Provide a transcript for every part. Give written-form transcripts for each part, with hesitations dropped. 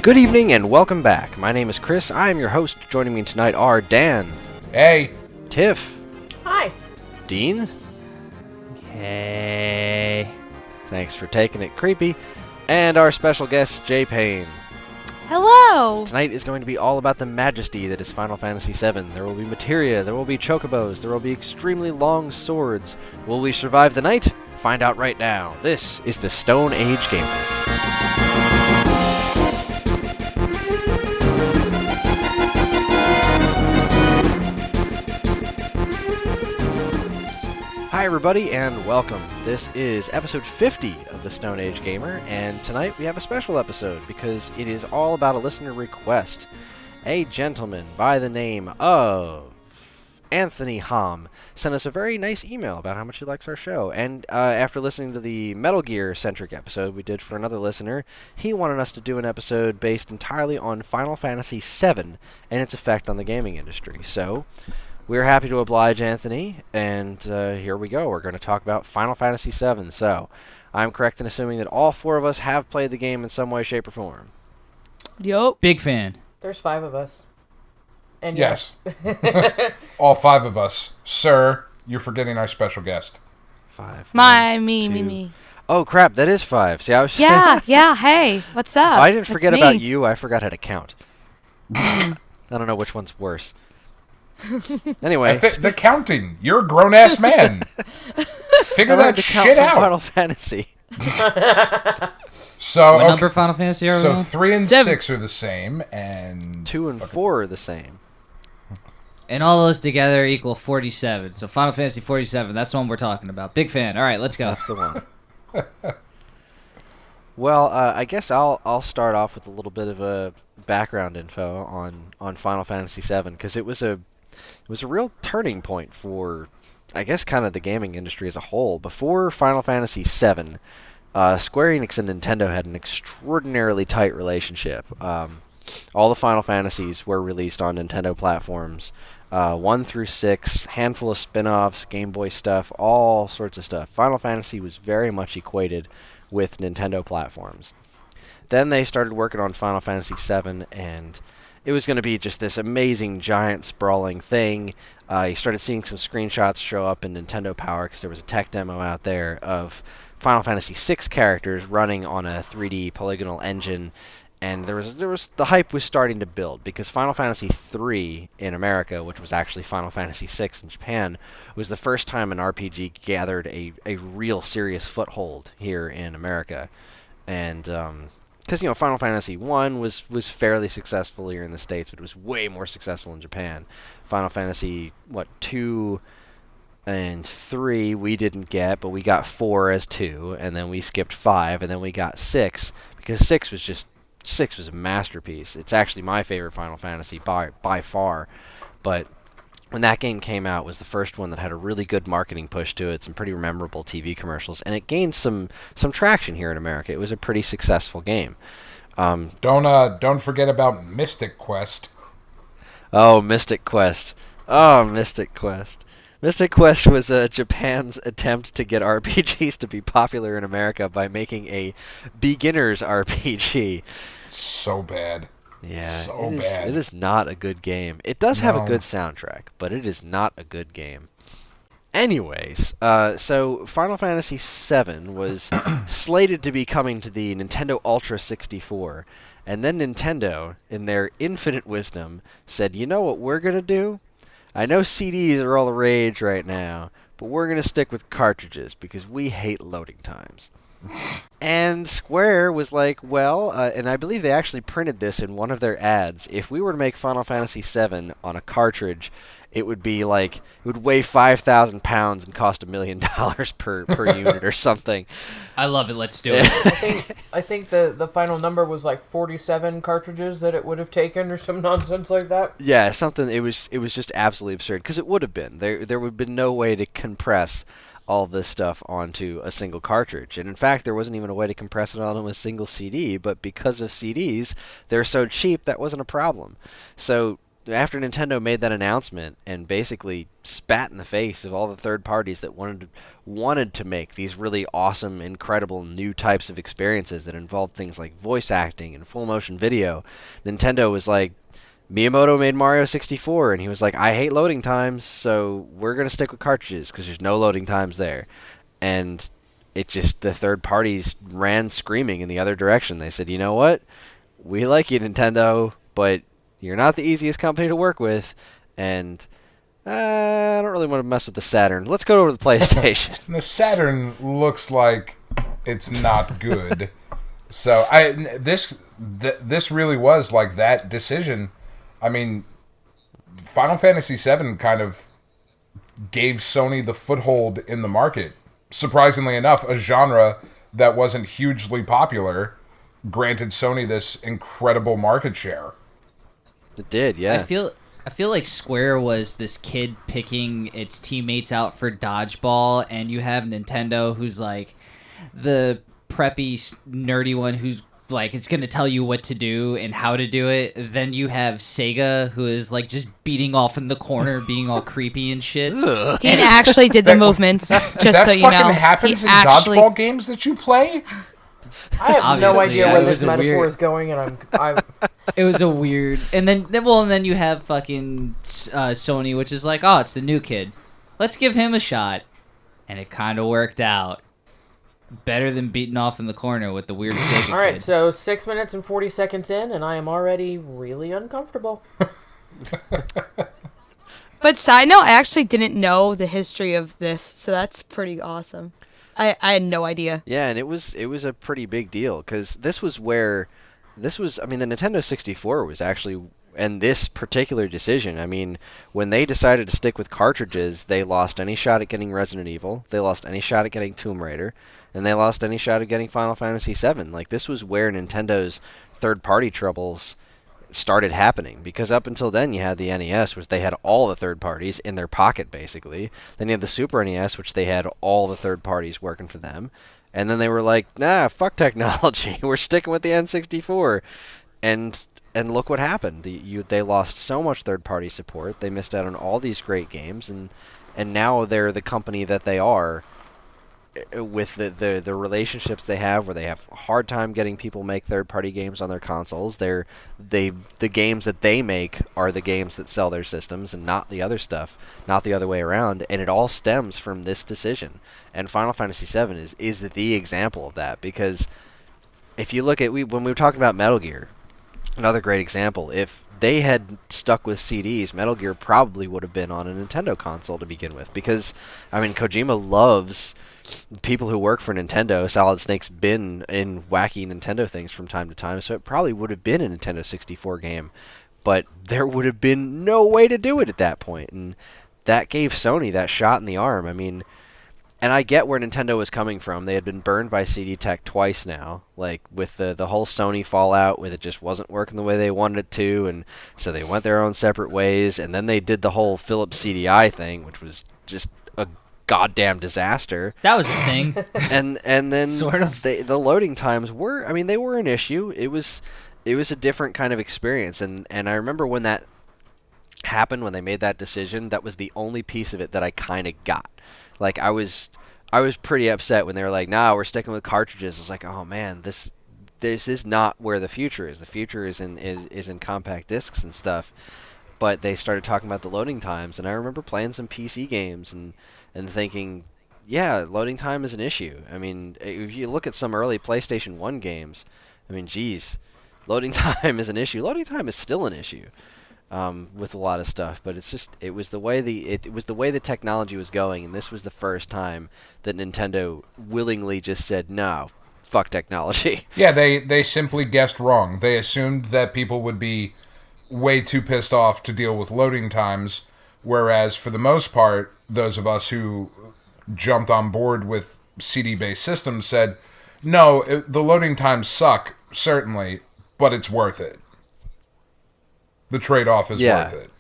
Good evening and welcome back. My name is Chris. I am your host. Joining me tonight are Dan. Hey. Tiff. Hi. Dean. Hey. Thanks for taking it creepy. And our special guest, Jay Payne. Hello! Tonight is going to be all about the majesty that is Final Fantasy VII. There will be materia, there will be chocobos, there will be extremely long swords. Will we survive the night? Find out right now. This is the Stone Age Gamer. Hi everybody and welcome. This is episode 50 of the Stone Age Gamer, and tonight we have a special episode because it is all about a listener request. A gentleman by the name of Anthony Hom sent us a very nice email about how much he likes our show, and after listening to the Metal Gear centric episode we did for another listener, he wanted us to do an episode based entirely on Final Fantasy VII and its effect on the gaming industry. So we're happy to oblige Anthony, and here we go. We're going to talk about Final Fantasy VII. So, I'm correct in assuming that all four of us have played the game in some way, shape, or form. Yup. Big fan. There's 5 of us. And Yes. All 5 of us. Sir, you're forgetting our special guest. 5. Me. Oh, crap, that is 5. See, I was... Yeah, hey, what's up? I didn't It's forget me. about you, I forgot how to count. I don't know which one's worse. Anyway. The counting. You're a grown-ass man. Figure that shit out. Final Fantasy. So, What number Final Fantasy are we So on? 3 and 7. 6 are the same, and 2 and 4 are the same. And all those together equal 47. So Final Fantasy 47, that's the one we're talking about. Big fan. All right, let's go. That's the one. Well, I guess I'll start off with a little bit of a background info on Final Fantasy VII, because it was a real turning point for, I guess, kind of the gaming industry as a whole. Before Final Fantasy VII, Square Enix and Nintendo had an extraordinarily tight relationship. All the Final Fantasies were released on Nintendo platforms, 1 through 6, handful of spin-offs, Game Boy stuff, all sorts of stuff. Final Fantasy was very much equated with Nintendo platforms. Then they started working on Final Fantasy VII, and it was going to be just this amazing, giant, sprawling thing. You started seeing some screenshots show up in Nintendo Power, because there was a tech demo out there of Final Fantasy VI characters running on a 3D polygonal engine, and there was the hype was starting to build, because Final Fantasy III in America, which was actually Final Fantasy VI in Japan, was the first time an RPG gathered a real serious foothold here in America. And because Final Fantasy I was fairly successful here in the States, but it was way more successful in Japan. Final Fantasy 2 and 3 we didn't get, but we got 4 as 2, and then we skipped 5, and then we got 6, because 6 was a masterpiece. It's actually my favorite Final Fantasy by far, but when that game came out, it was the first one that had a really good marketing push to it, some pretty memorable TV commercials, and it gained some traction here in America. It was a pretty successful game. don't forget about Mystic Quest. Oh, Mystic Quest. Mystic Quest was Japan's attempt to get RPGs to be popular in America by making a beginner's RPG. So bad. Yeah, So bad. It is not a good game. It does have a good soundtrack, but it is not a good game. Anyways, so Final Fantasy VII was slated to be coming to the Nintendo Ultra 64, and then Nintendo, in their infinite wisdom, said, you know what we're going to do? I know CDs are all the rage right now, but we're going to stick with cartridges because we hate loading times. And Square was like, well, and I believe they actually printed this in one of their ads, if we were to make Final Fantasy VII on a cartridge, it would be like, it would weigh 5,000 pounds and cost $1 million per unit or something. I love it. Let's do it. I think the final number was like 47 cartridges that it would have taken, or some nonsense like that. Yeah, something. It was just absolutely absurd, because it would have been. There would have been no way to compress all this stuff onto a single cartridge. And in fact, there wasn't even a way to compress it onto a single CD, but because of CDs, they're so cheap, that wasn't a problem. So after Nintendo made that announcement and basically spat in the face of all the third parties that wanted to make these really awesome, incredible new types of experiences that involved things like voice acting and full motion video, Nintendo was like, Miyamoto made Mario 64, and he was like, I hate loading times, so we're going to stick with cartridges because there's no loading times there. And the third parties ran screaming in the other direction. They said, you know what? We like you, Nintendo, but you're not the easiest company to work with, and I don't really want to mess with the Saturn. Let's go over to the PlayStation. The Saturn looks like it's not good. So this really was like that decision. I mean, Final Fantasy VII kind of gave Sony the foothold in the market. Surprisingly enough, a genre that wasn't hugely popular granted Sony this incredible market share. It did, yeah. I feel like Square was this kid picking its teammates out for dodgeball, and you have Nintendo, who's like the preppy, nerdy one who's like, it's going to tell you what to do and how to do it. Then you have Sega, who is like just beating off in the corner, being all creepy and shit. Dean actually did the movements, just so you know. That fucking happens in dodgeball games that you play? I have no Obviously, idea yeah, where it this was a metaphor weird- is going, and I'm It was a weird, and then you have fucking Sony, which is like, oh, it's the new kid, let's give him a shot, and it kind of worked out better than beating off in the corner with the weird Sega all right. kid. So 6 minutes and 40 seconds in, and I am already really uncomfortable. But side note, I actually didn't know the history of this, so that's pretty awesome. I had no idea. Yeah, and it was a pretty big deal because the Nintendo 64 was actually, and this particular decision, I mean, when they decided to stick with cartridges, they lost any shot at getting Resident Evil, they lost any shot at getting Tomb Raider, and they lost any shot at getting Final Fantasy VII. Like, this was where Nintendo's third-party troubles started happening, because up until then you had the NES, which they had all the third parties in their pocket basically. Then you had the Super NES, which they had all the third parties working for them, and then they were like, nah, fuck technology, we're sticking with the N64, and look what happened. They lost so much third party support, they missed out on all these great games, and now they're the company that they are, with the relationships they have, where they have a hard time getting people make third-party games on their consoles. The games that they make are the games that sell their systems, and not the other stuff, not the other way around. And it all stems from this decision. And Final Fantasy VII is the example of that, because if you look at when we were talking about Metal Gear, another great example. If they had stuck with CDs, Metal Gear probably would have been on a Nintendo console to begin with, because I mean, Kojima loves people who work for Nintendo. Solid Snake's been in wacky Nintendo things from time to time, so it probably would have been a Nintendo 64 game, but there would have been no way to do it at that point, and that gave Sony that shot in the arm. I mean, and I get where Nintendo was coming from. They had been burned by CD Tech twice now, like with the whole Sony fallout, with it just wasn't working the way they wanted it to, and so they went their own separate ways, and then they did the whole Philips CDI thing, which was just a goddamn disaster. That was a thing. and then Sort of. the loading times were, I mean, they were an issue. It was a different kind of experience, and I remember when that happened, when they made that decision, that was the only piece of it that I kind of got. Like, I was pretty upset when they were like, nah, we're sticking with cartridges. I was like, oh man, this is not where the future is. The future is in compact discs and stuff. But they started talking about the loading times, and I remember playing some PC games and thinking, yeah, loading time is an issue. I mean, if you look at some early PlayStation 1 games, I mean, geez, loading time is an issue. Loading time is still an issue with a lot of stuff, but it was the way the technology was going, and this was the first time that Nintendo willingly just said, no, fuck technology. Yeah, they simply guessed wrong. They assumed that people would be way too pissed off to deal with loading times, whereas for the most part, those of us who jumped on board with CD-based systems said, no, the loading times suck, certainly, but it's worth it. The trade-off is worth it.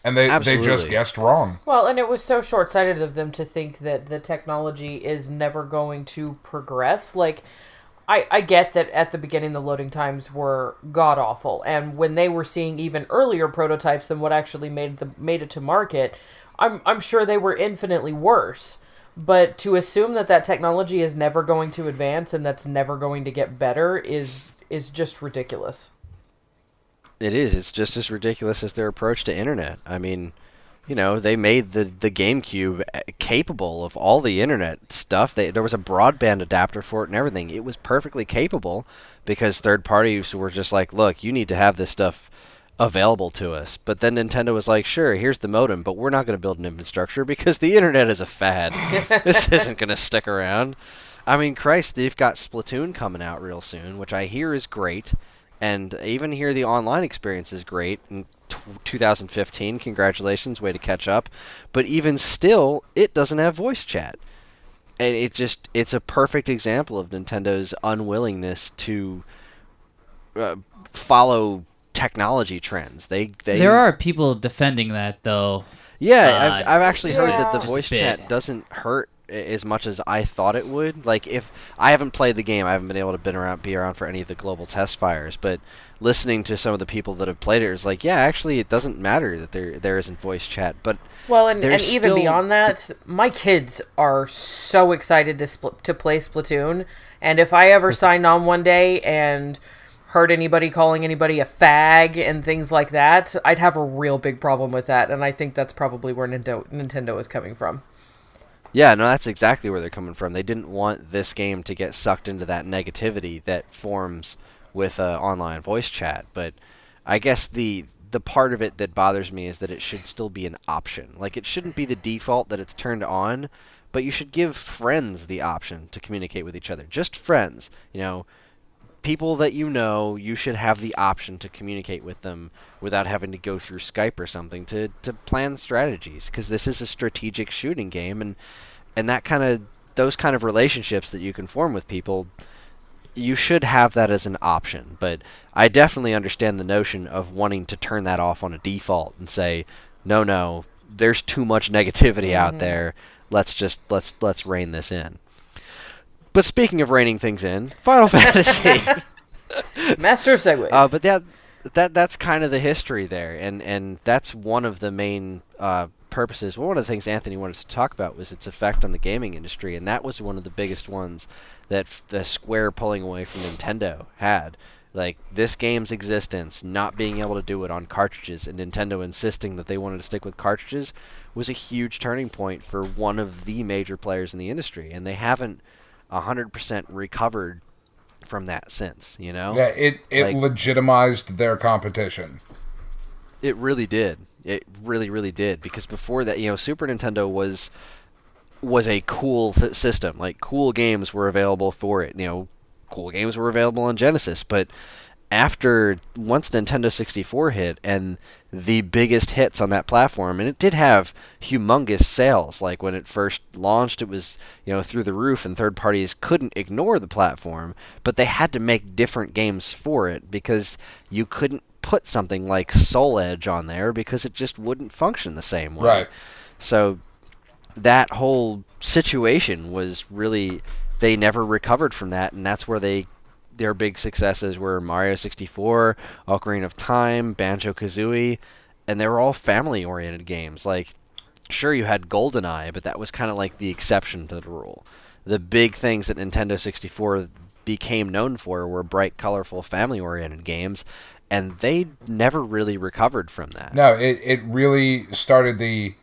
And they just guessed wrong. Well, and it was so short-sighted of them to think that the technology is never going to progress. Like, I get that at the beginning the loading times were god awful, and when they were seeing even earlier prototypes than what actually made it to market, I'm sure they were infinitely worse. But to assume that that technology is never going to advance and that's never going to get better is just ridiculous. It is. It's just as ridiculous as their approach to internet. I mean, they made the GameCube capable of all the internet stuff. There was a broadband adapter for it and everything. It was perfectly capable because third parties were just like, look, you need to have this stuff available to us. But then Nintendo was like, sure, here's the modem, but we're not going to build an infrastructure because the internet is a fad. This isn't going to stick around. I mean, Christ, they've got Splatoon coming out real soon, which I hear is great. And I even hear the online experience is great. In 2015, congratulations, way to catch up. But even still, it doesn't have voice chat. And it's a perfect example of Nintendo's unwillingness to follow technology trends. There are people defending that, though. Yeah, I've actually heard that the just a voice bit. chat doesn't hurt as much as I thought it would. Like, if I haven't played the game, I haven't been able to be around for any of the global test fires, but listening to some of the people that have played it is like, yeah, actually, it doesn't matter that there isn't voice chat. But Well, and there's even still beyond that, my kids are so excited to play Splatoon, and if I ever signed on one day and heard anybody calling anybody a fag and things like that, I'd have a real big problem with that, and I think that's probably where Nintendo is coming from. Yeah, no, that's exactly where they're coming from. They didn't want this game to get sucked into that negativity that forms with online voice chat. But I guess the part of it that bothers me is that it should still be an option. Like, it shouldn't be the default that it's turned on, but you should give friends the option to communicate with each other. Just friends, people that you should have the option to communicate with them without having to go through Skype or something to plan strategies, because this is a strategic shooting game, and those kind of relationships that you can form with people, you should have that as an option. But I definitely understand the notion of wanting to turn that off on a default and say, no, there's too much negativity out there. Let's rein this in. But speaking of reining things in, Final Fantasy. Master of segues. But that's kind of the history there, and that's one of the main purposes. Well, one of the things Anthony wanted to talk about was its effect on the gaming industry, and that was one of the biggest ones that the Square pulling away from Nintendo had. Like, this game's existence, not being able to do it on cartridges, and Nintendo insisting that they wanted to stick with cartridges, was a huge turning point for one of the major players in the industry, and they haven't 100% recovered from that since, Yeah, it legitimized their competition. It really did. It really, really did. Because before that, Super Nintendo was a cool system. Like, cool games were available for it. Cool games were available on Genesis. But once Nintendo 64 hit, and the biggest hits on that platform, and it did have humongous sales. Like, when it first launched, it was through the roof, and third parties couldn't ignore the platform, but they had to make different games for it because you couldn't put something like Soul Edge on there because it just wouldn't function the same way. Right. So that whole situation was really, they never recovered from that, and that's where their big successes were Mario 64, Ocarina of Time, Banjo-Kazooie, and they were all family-oriented games. Like, sure, you had GoldenEye, but that was kind of like the exception to the rule. The big things that Nintendo 64 became known for were bright, colorful, family-oriented games, and they never really recovered from that. No, it really started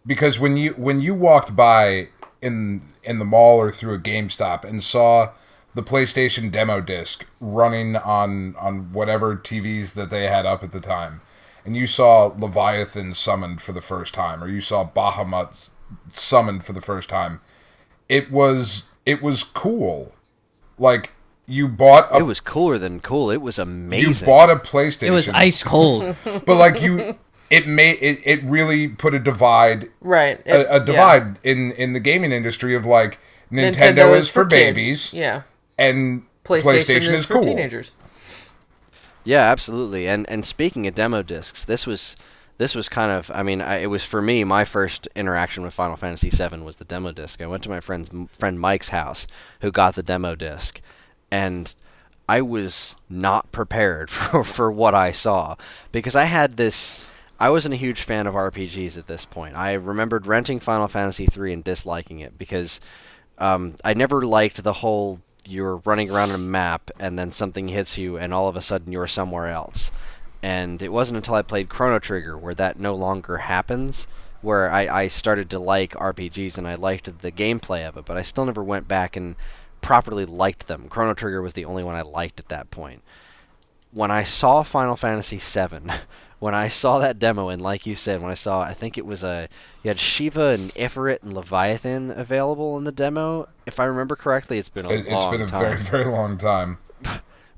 because when you walked by in the mall or through a GameStop and saw the PlayStation demo disc running on whatever TVs that they had up at the time, and you saw Leviathan summoned for the first time, or you saw Bahamut summoned for the first time, it was cool. Like, you bought It was cooler than cool. It was amazing. You bought a PlayStation. It was ice cold. But like it really put a divide. Right. A divide in the gaming industry of like Nintendo is for babies. Kids. Yeah. And PlayStation is for cool. teenagers. Yeah, absolutely. And speaking of demo discs, this was kind of, it was, for me, my first interaction with Final Fantasy VII was the demo disc. I went to my friend Mike's house, who got the demo disc, and I was not prepared for what I saw, because I wasn't a huge fan of RPGs at this point. I remembered renting Final Fantasy III and disliking it because I never liked the whole you're running around a map and then something hits you and all of a sudden you're somewhere else. And it wasn't until I played Chrono Trigger where that no longer happens, where I started to like RPGs and I liked the gameplay of it, but I still never went back and properly liked them. Chrono Trigger was the only one I liked at that point. When I saw Final Fantasy VII, when I saw that demo, and like you said, when I saw, I think it was you had Shiva and Ifrit and Leviathan available in the demo. If I remember correctly, it's been a long time. It's been a very, very long time.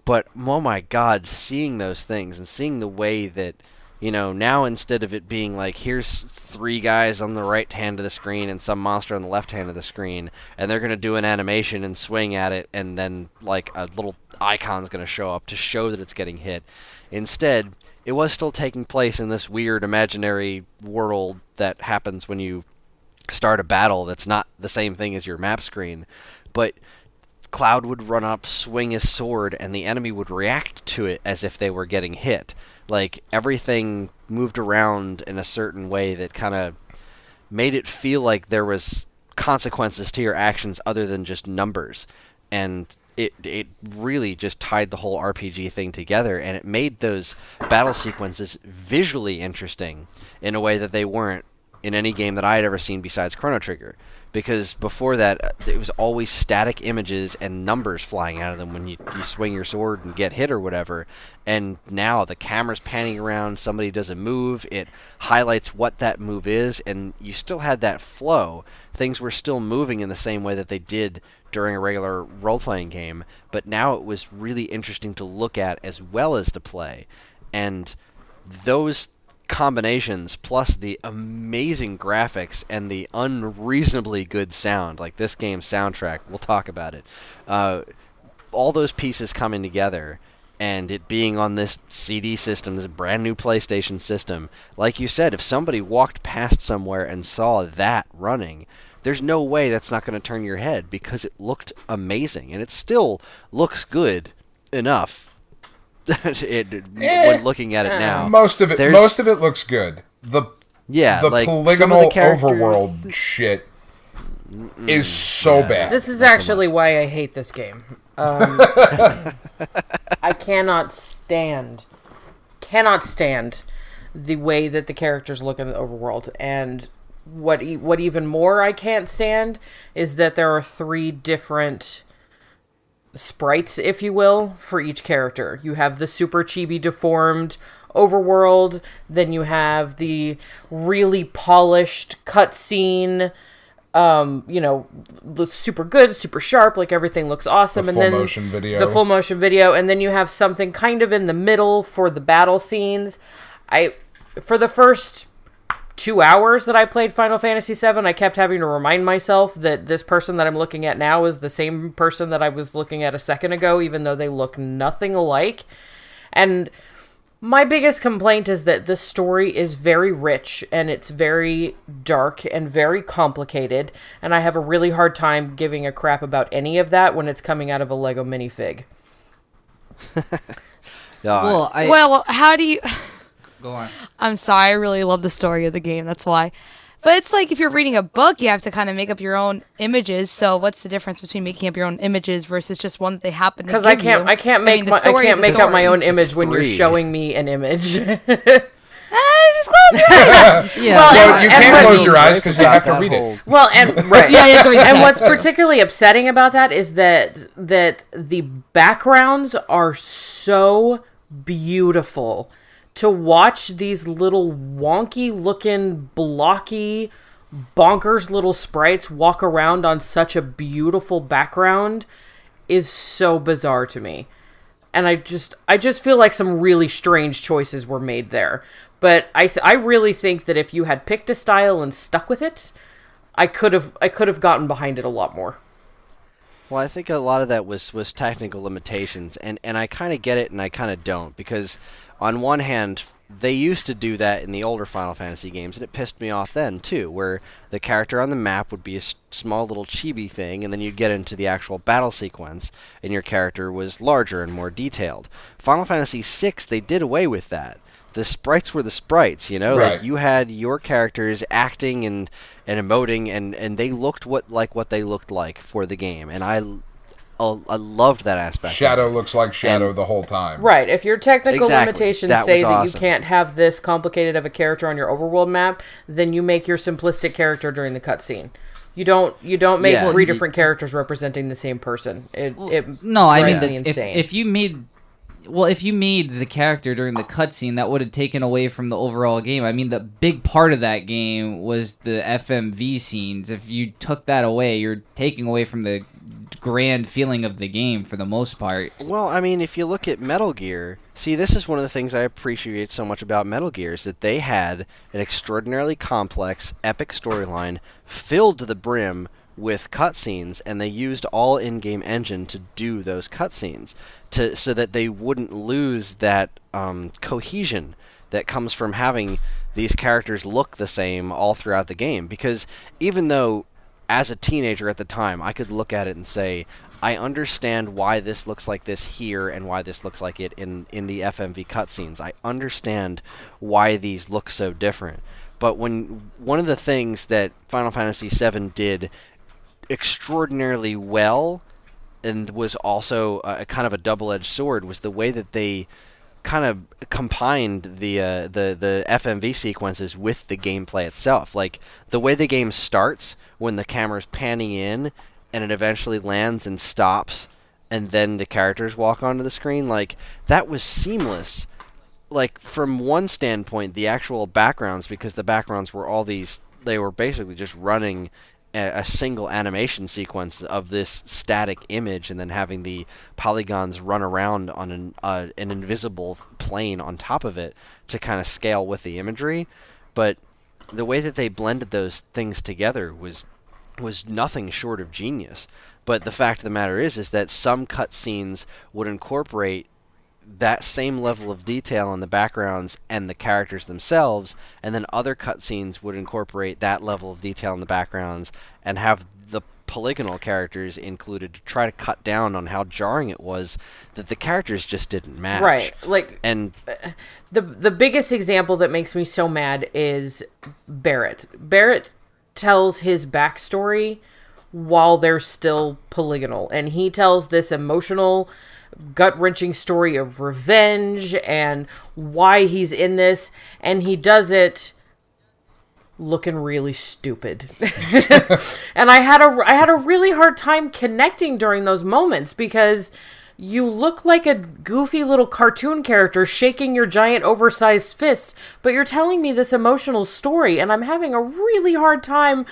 But, oh my god, seeing those things and seeing the way that, now instead of it being like, here's 3 guys on the right hand of the screen and some monster on the left hand of the screen, and they're going to do an animation and swing at it, and then, like, a little icon's going to show up to show that it's getting hit. Instead, it was still taking place in this weird imaginary world that happens when you start a battle that's not the same thing as your map screen, but Cloud would run up, swing his sword, and the enemy would react to it as if they were getting hit. Like, everything moved around in a certain way that kind of made it feel like there was consequences to your actions other than just numbers. And it really just tied the whole RPG thing together, and it made those battle sequences visually interesting in a way that they weren't in any game that I had ever seen besides Chrono Trigger. Because before that, it was always static images and numbers flying out of them when you swing your sword and get hit or whatever. And now the camera's panning around, somebody does a move, it highlights what that move is, and you still had that flow. Things were still moving in the same way that they did during a regular role-playing game, but now it was really interesting to look at as well as to play. And those combinations, plus the amazing graphics and the unreasonably good sound, like this game's soundtrack, we'll talk about it, all those pieces coming together, and it being on this CD system, this brand new PlayStation system, like you said, if somebody walked past somewhere and saw that running, there's no way that's not going to turn your head, because it looked amazing, and it still looks good enough. When looking at it now, most of it looks good. The like polygonal overworld shit is so bad. This is actually why I hate this game. I cannot stand the way that the characters look in the overworld, and what even more I can't stand is that there are 3 different sprites, if you will, for each character. You have the super chibi deformed overworld, then you have the really polished cutscene, super good, super sharp, like everything looks awesome, the full motion video, and then you have something kind of in the middle for the battle scenes. For the first 2 hours that I played Final Fantasy VII, I kept having to remind myself that this person that I'm looking at now is the same person that I was looking at a second ago, even though they look nothing alike. And my biggest complaint is that the story is very rich, and it's very dark and very complicated, and I have a really hard time giving a crap about any of that when it's coming out of a Lego minifig. Well, how do you... Go on. I'm sorry, I really love the story of the game, that's why. But it's like if you're reading a book, you have to kind of make up your own images. So what's the difference between making up your own images versus just one that they happen to give you? Because I can't make up my own image when you're showing me an image. Just close your eyes. Yeah. Well, you can't close your eyes because you have to read it. Well, and right. Yeah, you have to read And that. what's particularly upsetting about that is that the backgrounds are so beautiful. To watch these little wonky looking, blocky, bonkers little sprites walk around on such a beautiful background is so bizarre to me. And I just feel like some really strange choices were made there. But I really think that if you had picked a style and stuck with it, I could have gotten behind it a lot more. Well, I think a lot of that was technical limitations, and I kind of get it and I kind of don't, because on one hand, they used to do that in the older Final Fantasy games, and it pissed me off then, too, where the character on the map would be a small little chibi thing, and then you'd get into the actual battle sequence, and your character was larger and more detailed. Final Fantasy VI, they did away with that. The sprites were the sprites, you know? Right. Like, you had your characters acting and emoting, and they looked what they looked like for the game, and I loved that aspect. Shadow looks like Shadow the whole time. Right. If your technical Exactly. limitations That say was that you awesome. can't have this complicated of a character on your overworld map, then you make your simplistic character during the cutscene. You don't make Yeah. three different characters representing the same person. No, I mean, drives me if insane. if you made the character during the cutscene, that would have taken away from the overall game. I mean, the big part of that game was the FMV scenes. If you took that away, you're taking away from the grand feeling of the game for the most part. Well, I mean, if you look at Metal Gear, see, this is one of the things I appreciate so much about Metal Gear, is that they had an extraordinarily complex, epic storyline filled to the brim with cutscenes, and they used all in-game engine to do those cutscenes, so that they wouldn't lose that cohesion that comes from having these characters look the same all throughout the game. Because even though, as a teenager at the time, I could look at it and say, I understand why this looks like this here and why this looks like it in the FMV cutscenes. I understand why these look so different. But one of the things that Final Fantasy VII did extraordinarily well, and was also a kind of a double-edged sword, was the way that they kind of combined the FMV sequences with the gameplay itself. Like, the way the game starts, when the camera's panning in, and it eventually lands and stops, and then the characters walk onto the screen, like, that was seamless. Like, from one standpoint, the actual backgrounds, because the backgrounds were they were basically just running a single animation sequence of this static image, and then having the polygons run around on an invisible plane on top of it to kind of scale with the imagery. But the way that they blended those things together was nothing short of genius. But the fact of the matter is that some cutscenes would incorporate that same level of detail in the backgrounds and the characters themselves, and then other cutscenes would incorporate that level of detail in the backgrounds and have the polygonal characters included to try to cut down on how jarring it was that the characters just didn't match. Right. Like, and the biggest example that makes me so mad is Barrett. Barrett tells his backstory while they're still polygonal, and he tells this emotional, gut-wrenching story of revenge and why he's in this, and he does it looking really stupid. And I had a really hard time connecting during those moments, because you look like a goofy little cartoon character shaking your giant oversized fists, but you're telling me this emotional story, and I'm having a really hard time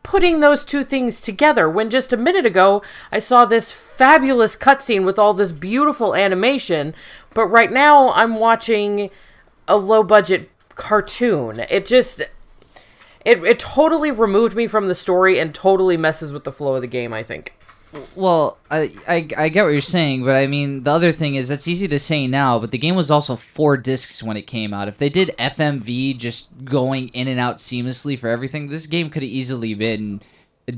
putting those two things together, when just a minute ago I saw this fabulous cutscene with all this beautiful animation, but right now I'm watching a low-budget cartoon. It totally removed me from the story and totally messes with the flow of the game, I think. Well, I get what you're saying, but I mean, the other thing is, that's easy to say now, but the game was also 4 discs when it came out. If they did FMV just going in and out seamlessly for everything, this game could have easily been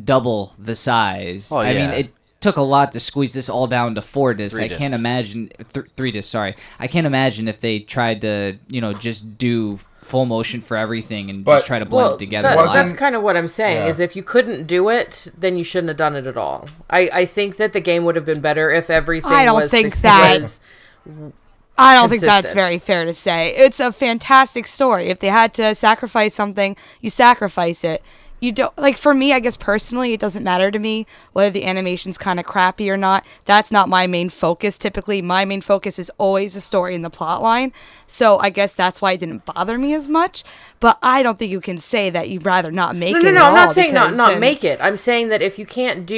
double the size. Oh, I yeah. mean, it took a lot to squeeze this all down to 4 discs. 3 I can't discs. imagine... 3 discs, sorry. I can't imagine if they tried to, just do full motion for everything and But- just try to blend it together. That's kind of what I'm saying, Yeah. is if you couldn't do it, then you shouldn't have done it at all. I think that the game would have been better if everything I don't was think suc- that- was- I don't think that's consistent. very fair to say. It's a fantastic story. If they had to sacrifice something, you sacrifice it. You don't, like, for me, I guess personally, it doesn't matter to me whether the animation's kind of crappy or not. That's not my main focus. Typically, my main focus is always the story and the plot line. So I guess that's why it didn't bother me as much. But I don't think you can say that you'd rather not make it. No, at I'm not all, saying not because then- make it. I'm saying that if you can't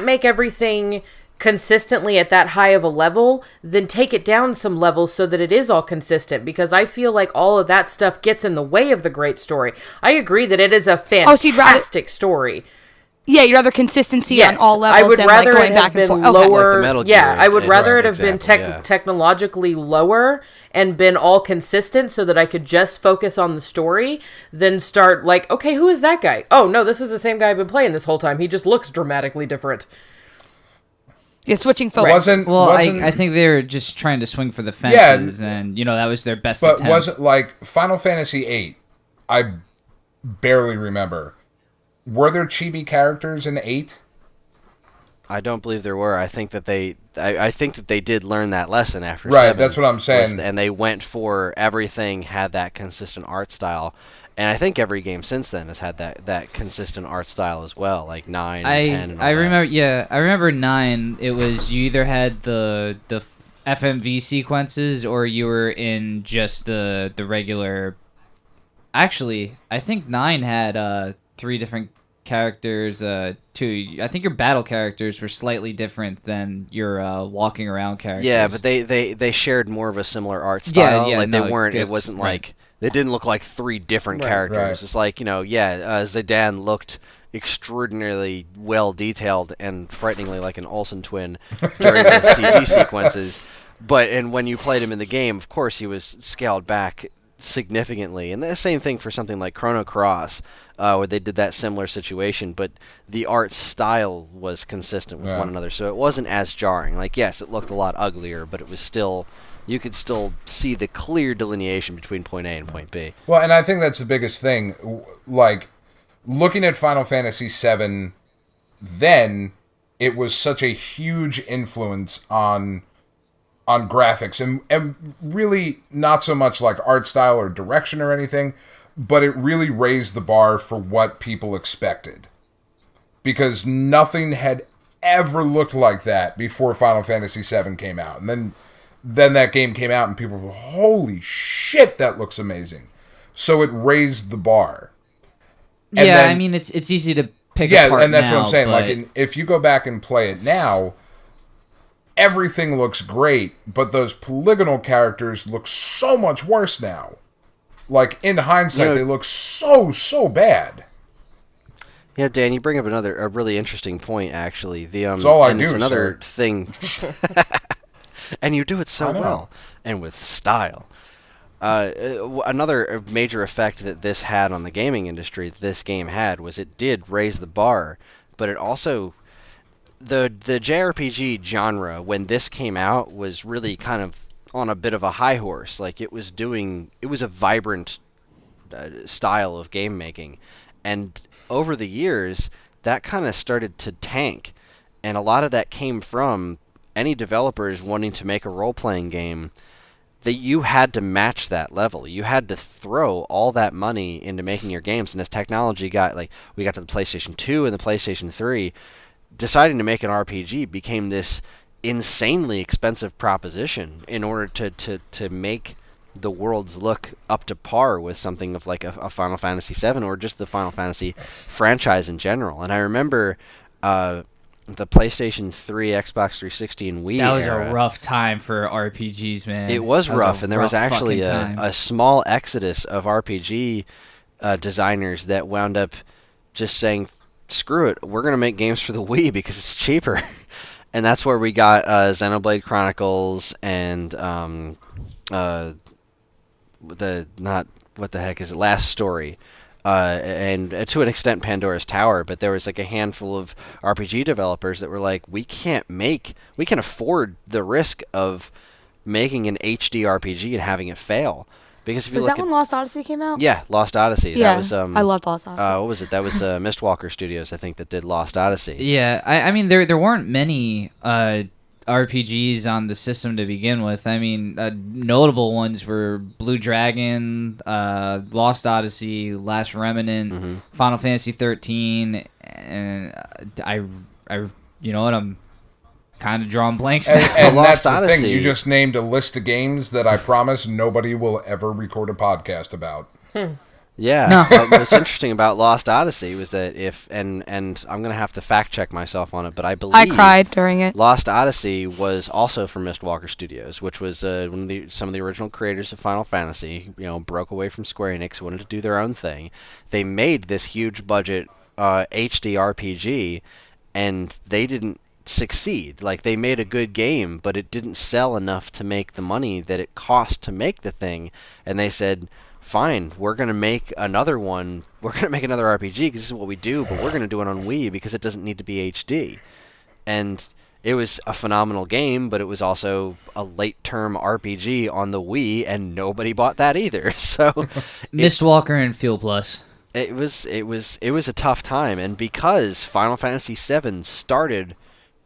make everything consistently at that high of a level, then take it down some levels so that it is all consistent, because I feel like all of that stuff gets in the way of the great story. I agree that it is a so you'd rather- fantastic story. Yeah, you'd rather consistency Yes, on all levels I would than rather going it back have and been forth. Okay. lower. Like the Metal Yeah, Gear I would rather it have been example, yeah. technologically lower and been all consistent so that I could just focus on the story than start like, okay, who is that guy? Oh no, this is the same guy I've been playing this whole time. He just looks dramatically different. Yeah, switching focus. Well, wasn't I think they were just trying to swing for the fences, and that was their best but attempt. wasn't like Final Fantasy VIII? I barely remember. Were there chibi characters in 8? I don't believe there were. I think that I think that they did learn that lesson after Right, 7. that's what I'm saying. And they went for everything had that consistent art style. And I think every game since then has had that consistent art style as well, like 9 and 10 and all I that. remember. Yeah, I remember 9. It was you either had the FMV sequences or you were in just the regular. Actually, I think 9 had 3 different characters. Two. I think your battle characters were slightly different than your walking around characters. Yeah, but they shared more of a similar art style. yeah, like no, they weren't. It it's- wasn't right. like they didn't look like 3 different Right. characters. Right. It's like Zidane looked extraordinarily well detailed and frighteningly like an Olsen twin during the CG sequences. And when you played him in the game, of course, he was scaled back significantly. And the same thing for something like Chrono Cross, where they did that similar situation, but the art style was consistent with one another, so it wasn't as jarring. Like, yes, it looked a lot uglier, but it was still, you could still see the clear delineation between point A and point B. Well, and I think that's the biggest thing. Like, looking at Final Fantasy VII, then it was such a huge influence on graphics and really not so much like art style or direction or anything, but it really raised the bar for what people expected, because nothing had ever looked like that before Final Fantasy VII came out. And then that game came out and people were, holy shit, that looks amazing. So it raised the bar. And yeah, then- I mean it's easy to pick apart and that's now, what I'm saying. but- Like, if you go back and play it now, everything looks great, but those polygonal characters look so much worse now. Like, in hindsight, they look so bad. Yeah, Dan, you bring up a really interesting point, actually. That's all I and do, it's another sir. thing, and you do it so I know. well and with style. Another major effect that this had on the gaming industry, this game had, was it did raise the bar, but it also, the JRPG genre, when this came out, was really kind of on a bit of a high horse. Like, it was a vibrant style of game making, and over the years that kind of started to tank, and a lot of that came from any developers wanting to make a role-playing game that you had to match that level. You had to throw all that money into making your games, and as technology got, like, we got to the PlayStation 2 and the PlayStation 3, deciding to make an RPG became this insanely expensive proposition in order to make the worlds look up to par with something of like a Final Fantasy VII or just the Final Fantasy franchise in general. And I remember the PlayStation 3, Xbox 360, and Wii that was era. a rough time for RPGs, man. It was That a rough, and there was rough actually fucking time. a small exodus of RPG designers that wound up just saying, screw it, we're going to make games for the Wii because it's cheaper. And that's where we got Xenoblade Chronicles and Last Story. And to an extent Pandora's Tower, but there was like a handful of RPG developers that were like, we can afford the risk of making an HD RPG and having it fail. Because if you Was look that at when Lost Odyssey came out? yeah, Lost Odyssey. Yeah, That was I loved Lost Odyssey. what was it? That was Mistwalker Studios, I think, that did Lost Odyssey. Yeah, I mean there weren't many RPGs on the system to begin with. I mean, notable ones were Blue Dragon, Lost Odyssey, Last Remnant, Final Fantasy 13, and I you know what, I'm kind of drawing blanks now. And Lost that's the Odyssey. thing. You just named a list of games that I promise nobody will ever record a podcast about. Yeah. What's interesting about Lost Odyssey was that and I'm gonna have to fact check myself on it, but I believe I cried during it. Lost Odyssey was also from Mistwalker Studios, which was some of the original creators of Final Fantasy. Broke away from Square Enix, wanted to do their own thing. They made this huge budget HD RPG, and they didn't succeed. Like, they made a good game, but it didn't sell enough to make the money that it cost to make the thing. And they said, fine, we're going to make another one. We're going to make another RPG because this is what we do, but we're going to do it on Wii because it doesn't need to be HD. And it was a phenomenal game, but it was also a late-term RPG on the Wii, and nobody bought that either. So Mistwalker and Fuel Plus. it was a tough time, and because Final Fantasy VII started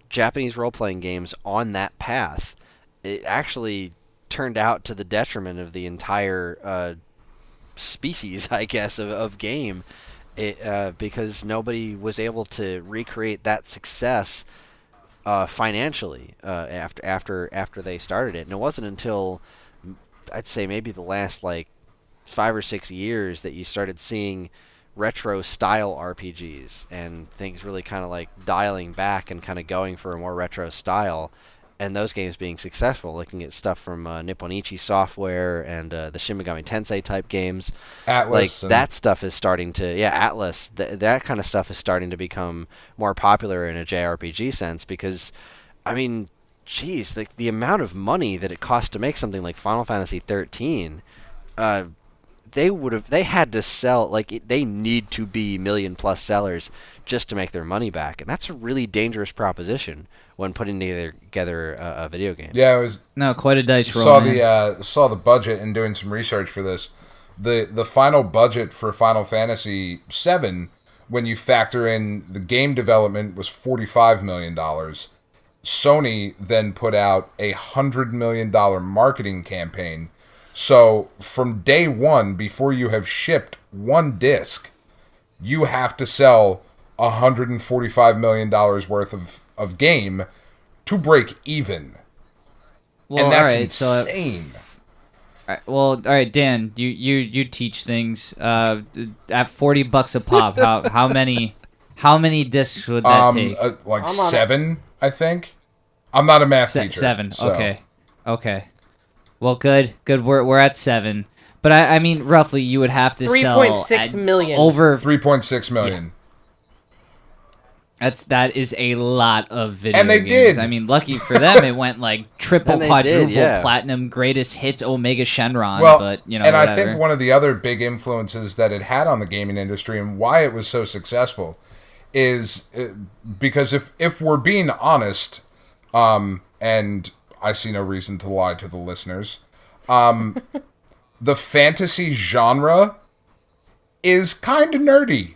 Japanese role-playing games on that path, it actually turned out to the detriment of the entire species, I guess, of game, because nobody was able to recreate that success financially after they started it. And it wasn't until I'd say maybe the last like 5 or 6 years that you started seeing retro style RPGs and things really kind of like dialing back and kind of going for a more retro style, and those games being successful. Looking at stuff from Nippon Ichi Software and the Shin Megami Tensei type games, Atlas, like that stuff is starting to Atlas, that kind of stuff is starting to become more popular in a JRPG sense, because I mean, geez, the amount of money that it cost to make something like Final Fantasy 13, they had to sell, like, they need to be million-plus sellers just to make their money back, and that's a really dangerous proposition when putting together a video game. Yeah, it was. No, quite a dice roll. Saw the budget and doing some research for this. The final budget for Final Fantasy VII, when you factor in the game development, was $45 million. Sony then put out a $100 million marketing campaign. So from day one, before you have shipped one disc, you have to sell $145 million worth of game to break even. Well, and that's all right, insane. All right, Dan, you teach things. At $40 a pop, how many discs would that take? Like 7, I think. I'm not a math teacher. 7. So. Okay. Well, good. We're at 7. But I mean, roughly, you would have to sell 3.6 million. Over 3.6 million. That is a lot of video and they games. did. I mean, lucky for them, it went like triple, And they quadruple, did, yeah. platinum, greatest hits, Omega Shenron. Well, but and whatever. I whatever. think one of the other big influences that it had on the gaming industry and why it was so successful is because if we're being honest, and I see no reason to lie to the listeners, the fantasy genre is kind of nerdy.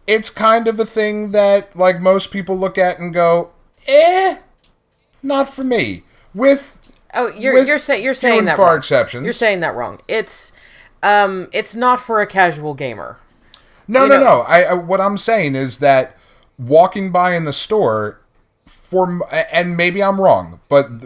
It's kind of a thing that, like, most people look at and go, not for me. You're saying that far wrong. exceptions. You're saying that wrong. It's not for a casual gamer. No. What I'm saying is that walking by in the store, and maybe I'm wrong, but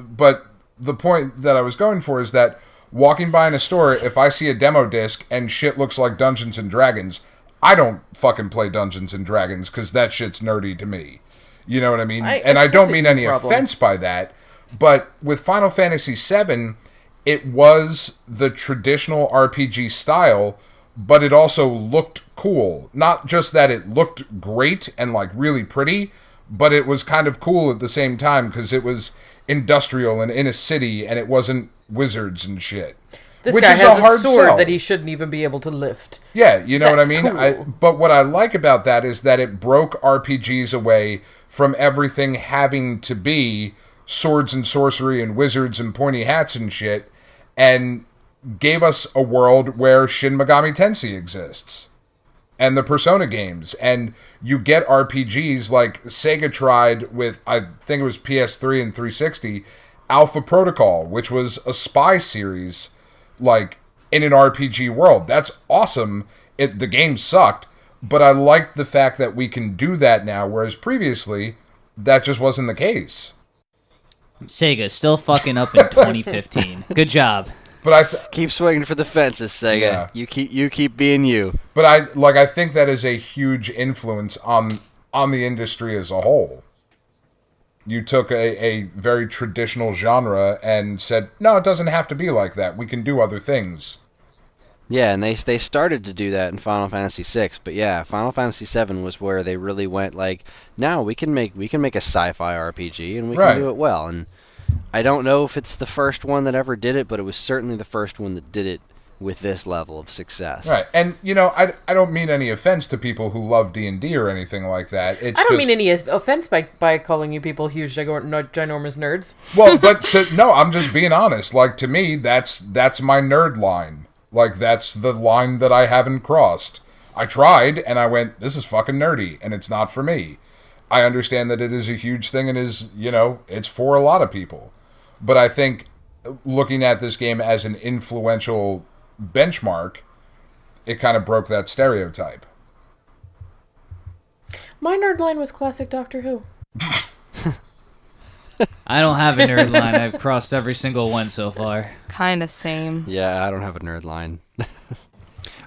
the point that I was going for is that walking by in a store, if I see a demo disc and shit looks like Dungeons and Dragons, I don't fucking play Dungeons and Dragons because that shit's nerdy to me. You know what I mean? I don't mean any offense by that, but with Final Fantasy VII, it was the traditional RPG style, but it also looked cool. Not just that it looked great and like really pretty, but it was kind of cool at the same time because it was industrial and in a city and it wasn't wizards and shit. This guy has a sword that he shouldn't even be able to lift. Yeah, you know what I mean? Cool. But what I like about that is that it broke RPGs away from everything having to be swords and sorcery and wizards and pointy hats and shit, and gave us a world where Shin Megami Tensei exists. And the Persona games. And you get RPGs like Sega tried with, I think it was PS3 and 360, Alpha Protocol, which was a spy series, like, in an RPG world. That's awesome. The game sucked, but I liked the fact that we can do that now, whereas previously, that just wasn't the case. Sega still fucking up in 2015. Good job. But Keep swinging for the fences, Sega. Yeah. You keep being you. But I think that is a huge influence on the industry as a whole. You took a very traditional genre and said, no, it doesn't have to be like that. We can do other things. Yeah, and they started to do that in Final Fantasy VI, but yeah, Final Fantasy VII was where they really went like, now we can make a sci-fi RPG and we Right. can do it well. And I don't know if it's the first one that ever did it, but it was certainly the first one that did it with this level of success. Right. And, I don't mean any offense to people who love D&D or anything like that. It's I don't just, mean any offense by calling you people huge, ginormous nerds. Well, no, I'm just being honest. Like, to me, that's my nerd line. Like, that's the line that I haven't crossed. I tried, and I went, this is fucking nerdy, and it's not for me. I understand that it is a huge thing and is, it's for a lot of people. But I think looking at this game as an influential benchmark, it kind of broke that stereotype. My nerd line was classic Doctor Who. I don't have a nerd line. I've crossed every single one so far. Kind of same. Yeah, I don't have a nerd line.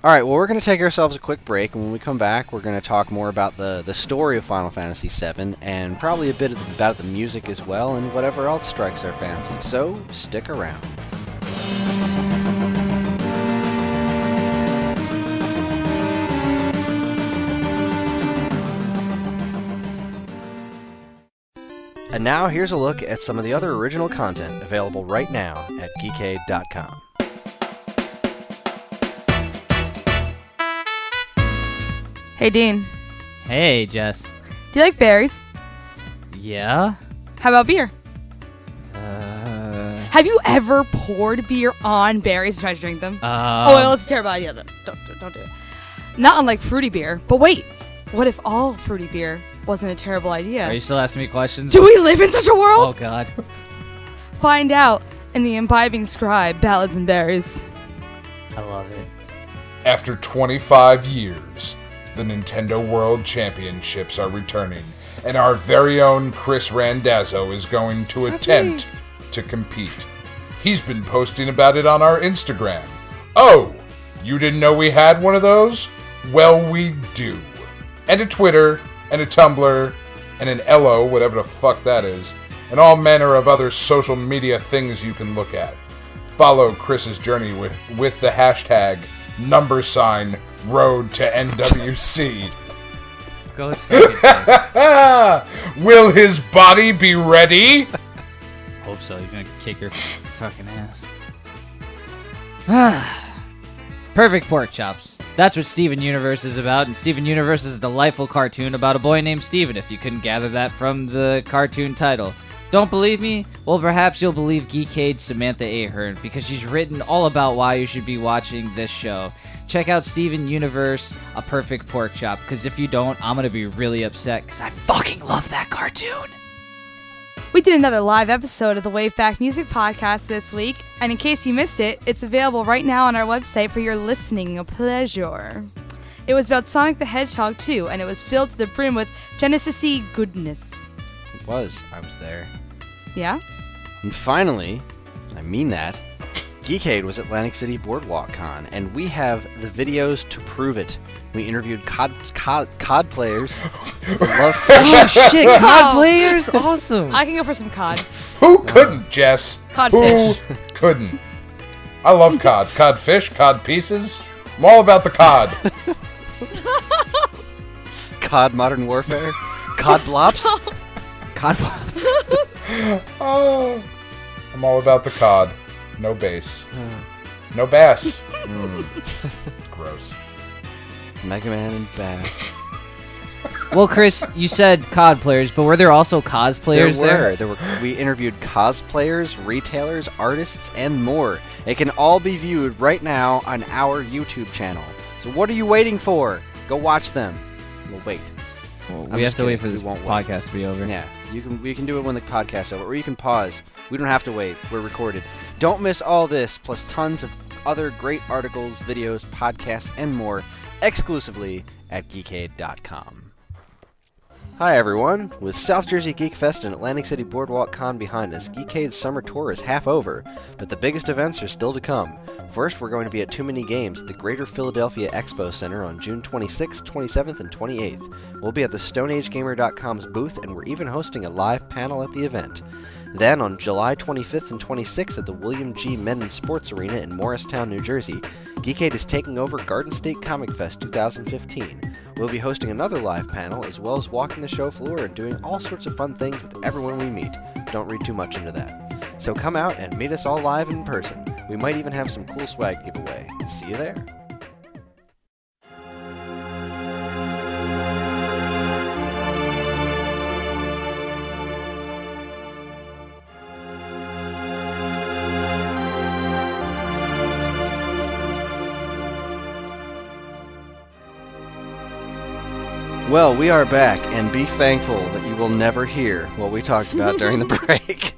All right, well, we're going to take ourselves a quick break, and when we come back, we're going to talk more about the story of Final Fantasy VII, and probably a bit about the music as well, and whatever else strikes our fancy. So, stick around. And now, here's a look at some of the other original content available right now at geekade.com. Hey, Dean. Hey, Jess. Do you like berries? Yeah? How about beer? Uh, Have you ever poured beer on berries and tried to drink them? um, Oh, well, it's a terrible idea. Don't do it. Not unlike fruity beer. But wait, what if all fruity beer wasn't a terrible idea? Are you still asking me questions? Do we live in such a world? Oh, God. Find out in the Imbibing Scribe, Ballads and Berries. I love it. After 25 years, the Nintendo World Championships are returning, and our very own Chris Randazzo is going to attempt to compete. He's been posting about it on our Instagram. Oh, you didn't know we had one of those? Well, we do. And a Twitter, and a Tumblr, and an Elo, whatever the fuck that is, and all manner of other social media things you can look at. Follow Chris's journey with the hashtag #road to NWC. Go suck it, dude. Will his body be ready? Hope so. He's gonna kick your fucking ass. Perfect pork chops. That's what Steven Universe is about, and Steven Universe is a delightful cartoon about a boy named Steven, if you couldn't gather that from the cartoon title. Don't believe me? Well, perhaps you'll believe Geekade's Samantha Ahern, because she's written all about why you should be watching this show. Check out Steven Universe, A Perfect Pork Chop, because if you don't, I'm going to be really upset, because I fucking love that cartoon. We did another live episode of the Wave Back Music Podcast this week, and in case you missed it, it's available right now on our website for your listening pleasure. It was about Sonic the Hedgehog 2, and it was filled to the brim with Genesis-y goodness. It was. I was there. Yeah? And finally, I mean that, Geekade was Atlantic City Boardwalk Con, and we have the videos to prove it. We interviewed COD players who love fish. Oh, shit. Oh. COD players? Awesome. I can go for some cod. Who couldn't, Jess? Codfish. Who couldn't? I love cod. Codfish, cod pieces. I'm all about the cod. COD Modern Warfare. COD Blops. COD. Oh, I'm all about the cod. No bass. No bass. Gross. Mega Man and Bass. Well, Chris, you said COD players, but were there also cosplayers there? We interviewed cosplayers, retailers, artists, and more. It can all be viewed right now on our YouTube channel. So what are you waiting for? Go watch them. We'll wait. Well, I'm we have just to wait kidding. for this We won't wait. podcast to be over. Yeah, we can do it when the podcast's over, or you can pause. We don't have to wait. We're recorded. Don't miss all this, plus tons of other great articles, videos, podcasts, and more, exclusively at geekade.com. Hi everyone! With South Jersey Geek Fest and Atlantic City Boardwalk Con behind us, Geekade's summer tour is half over, but the biggest events are still to come. First, we're going to be at Too Many Games at the Greater Philadelphia Expo Center on June 26th, 27th, and 28th. We'll be at the StoneAgeGamer.com's booth, and we're even hosting a live panel at the event. Then, on July 25th and 26th at the William G. Menon Sports Arena in Morristown, New Jersey, Geekade is taking over Garden State Comic Fest 2015. We'll be hosting another live panel, as well as walking the show floor and doing all sorts of fun things with everyone we meet. Don't read too much into that. So come out and meet us all live in person. We might even have some cool swag giveaway. See you there. Well, we are back, and be thankful that you will never hear what we talked about during the break.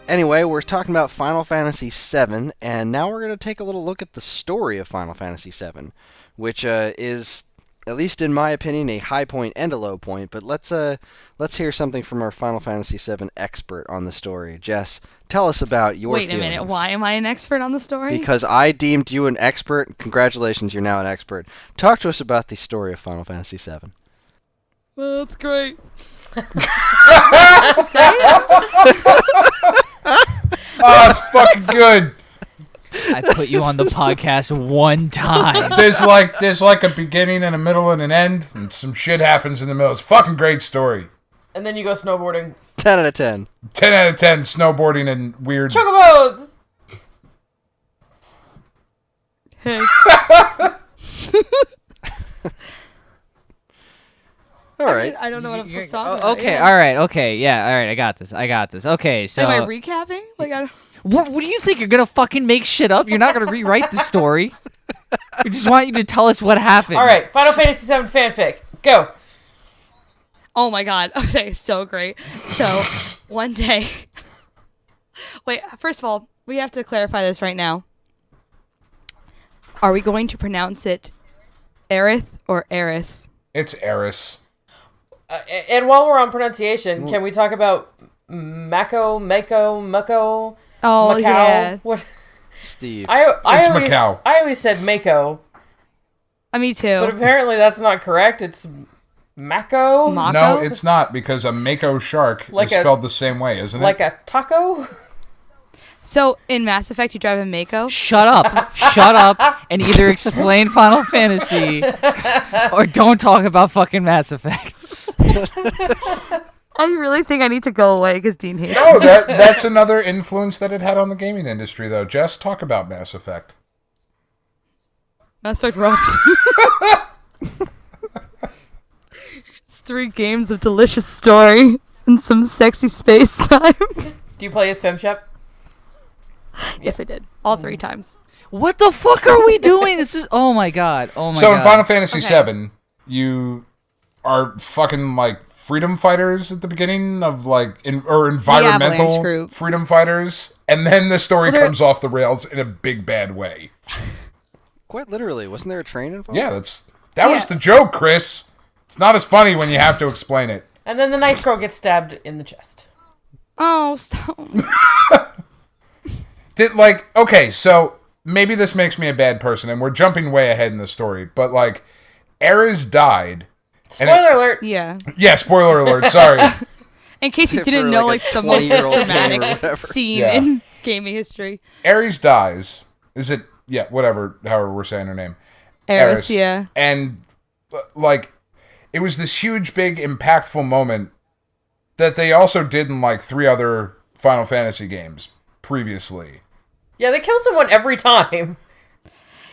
Anyway, we're talking about Final Fantasy VII, and now we're going to take a little look at the story of Final Fantasy VII, which is, at least in my opinion, a high point and a low point. But let's hear something from our Final Fantasy VII expert on the story. Jess, tell us about your Wait a minute, feelings. why am I an expert on the story? Because I deemed you an expert. Congratulations, you're now an expert. Talk to us about the story of Final Fantasy VII. Well, that's great. Oh, it's fucking good. I put you on the podcast one time. There's like a beginning and a middle and an end, and some shit happens in the middle. It's a fucking great story. And then you go snowboarding. 10 out of 10. 10 out of 10 snowboarding and weird. Chocobos! Hey. All right. I don't know what I'm supposed to talk about. Okay, Yeah. all right, okay, yeah, all right, I got this. Okay, so... Am I recapping? Like, I don't... What do you think? You're gonna fucking make shit up? You're not gonna rewrite the story. We just want you to tell us what happened. All right, Final Fantasy VII fanfic. Go. Oh my god. Okay, so great. So, one day... Wait, first of all, we have to clarify this right now. Are we going to pronounce it Aerith or Eris? It's Eris. And while we're on pronunciation, can we talk about Mako, Mucko, Oh, Macau? yeah. What? Steve. It's Macau. I always said Mako, Me too. but apparently that's not correct. It's Mako, Mako? No, it's not, because a Mako shark Like is a- spelled the same way, isn't it? like a taco. So, in Mass Effect, you drive a Mako? Shut up, and either explain Final Fantasy or don't talk about fucking Mass Effect. I really think I need to go away because Dean hates No, that's another influence that it had on the gaming industry, though. Jess, talk about Mass Effect. Mass Effect rocks. It's 3 games of delicious story and some sexy space time. Do you play as FemShep? Yes, I did. All 3 times. What the fuck are we doing? This is... Oh my god. So in Final Fantasy Okay. VII, you are fucking, like, freedom fighters at the beginning of, like, or Avalanche environmental group. freedom fighters, and then the story Well, they're- comes off the rails in a big bad way. Quite literally. Wasn't there a train involved? Yeah, that was Yeah. the joke, Chris. It's not as funny when you have to explain it. And then the nice girl gets stabbed in the chest. Oh, stop. Okay, so maybe this makes me a bad person, and we're jumping way ahead in the story, but, like, Ares died. Spoiler alert. Yeah. Yeah, spoiler alert, sorry. In case you For, didn't know, like, like, a the most 20-year-old game or dramatic whatever. scene Yeah. in gaming history. Ares dies. Is it? Yeah, whatever, however we're saying her name. Eris, yeah. And, like, it was this huge, big, impactful moment that they also did in, like, 3 other Final Fantasy games previously. Yeah, they kill someone every time.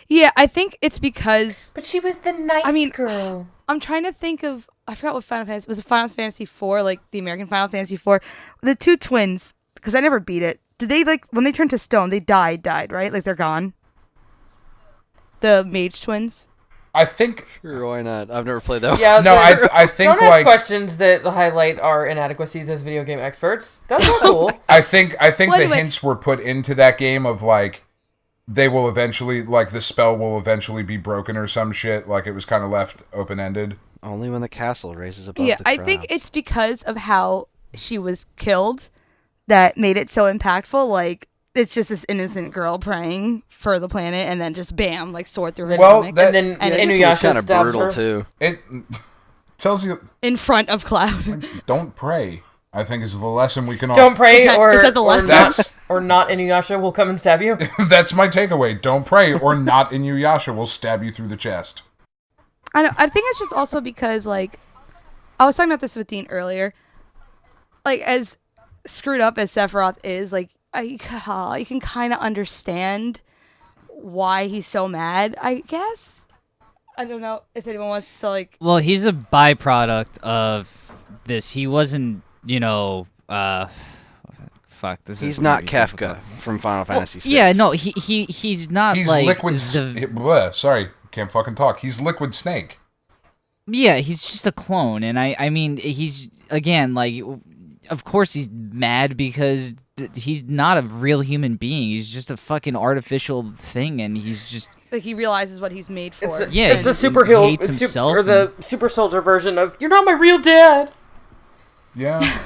Yeah, I think it's because But she was the nice girl. I'm trying to think of, I forgot what Final Fantasy was. It Final Fantasy IV, like the American Final Fantasy IV. The 2 twins, because I never beat it. Did they, like, when they turned to stone, they died, right? Like, they're gone. The mage twins. I think. Sure, why not? I've never played that Yeah. one. No, the- I think, Don't ask like. questions that highlight our inadequacies as video game experts. That's not cool. I think Well, the anyway. hints were put into that game of, like, they will eventually, like, the spell will eventually be broken or some shit. Like, it was kind of left open-ended. Only when the castle raises above Yeah, the I think clouds. it's because of how she was killed that made it so impactful. Like, it's just this innocent girl praying for the planet, and then just bam, like, sword through her Well, stomach. that- And then And This Inuyasha was kind of stabs brutal her. too. It tells you, in front of Cloud. don't pray. I think is the lesson we can all... Don't pray, Is that the lesson? or not Inuyasha will come and stab you. That's my takeaway. Don't pray, or not Inuyasha will stab you through the chest. I think it's just also because, like, I was talking about this with Dean earlier. Like, as screwed up as Sephiroth is, like, you can kind of understand why he's so mad, I guess. I don't know if anyone wants to, like... Well, he's a byproduct of this. He wasn't, fuck. He's not Kefka from Final Fantasy VI. Yeah, no, he's not He's like Liquid... Sorry, can't fucking talk. He's Liquid Snake. Yeah, he's just a clone, and I mean, he's, again, like, of course he's mad because he's not a real human being. He's just a fucking artificial thing, and he's just... Like, he realizes what he's made for. It's the super he heel, hates himself or the super soldier version of "You're not my real dad." Yeah.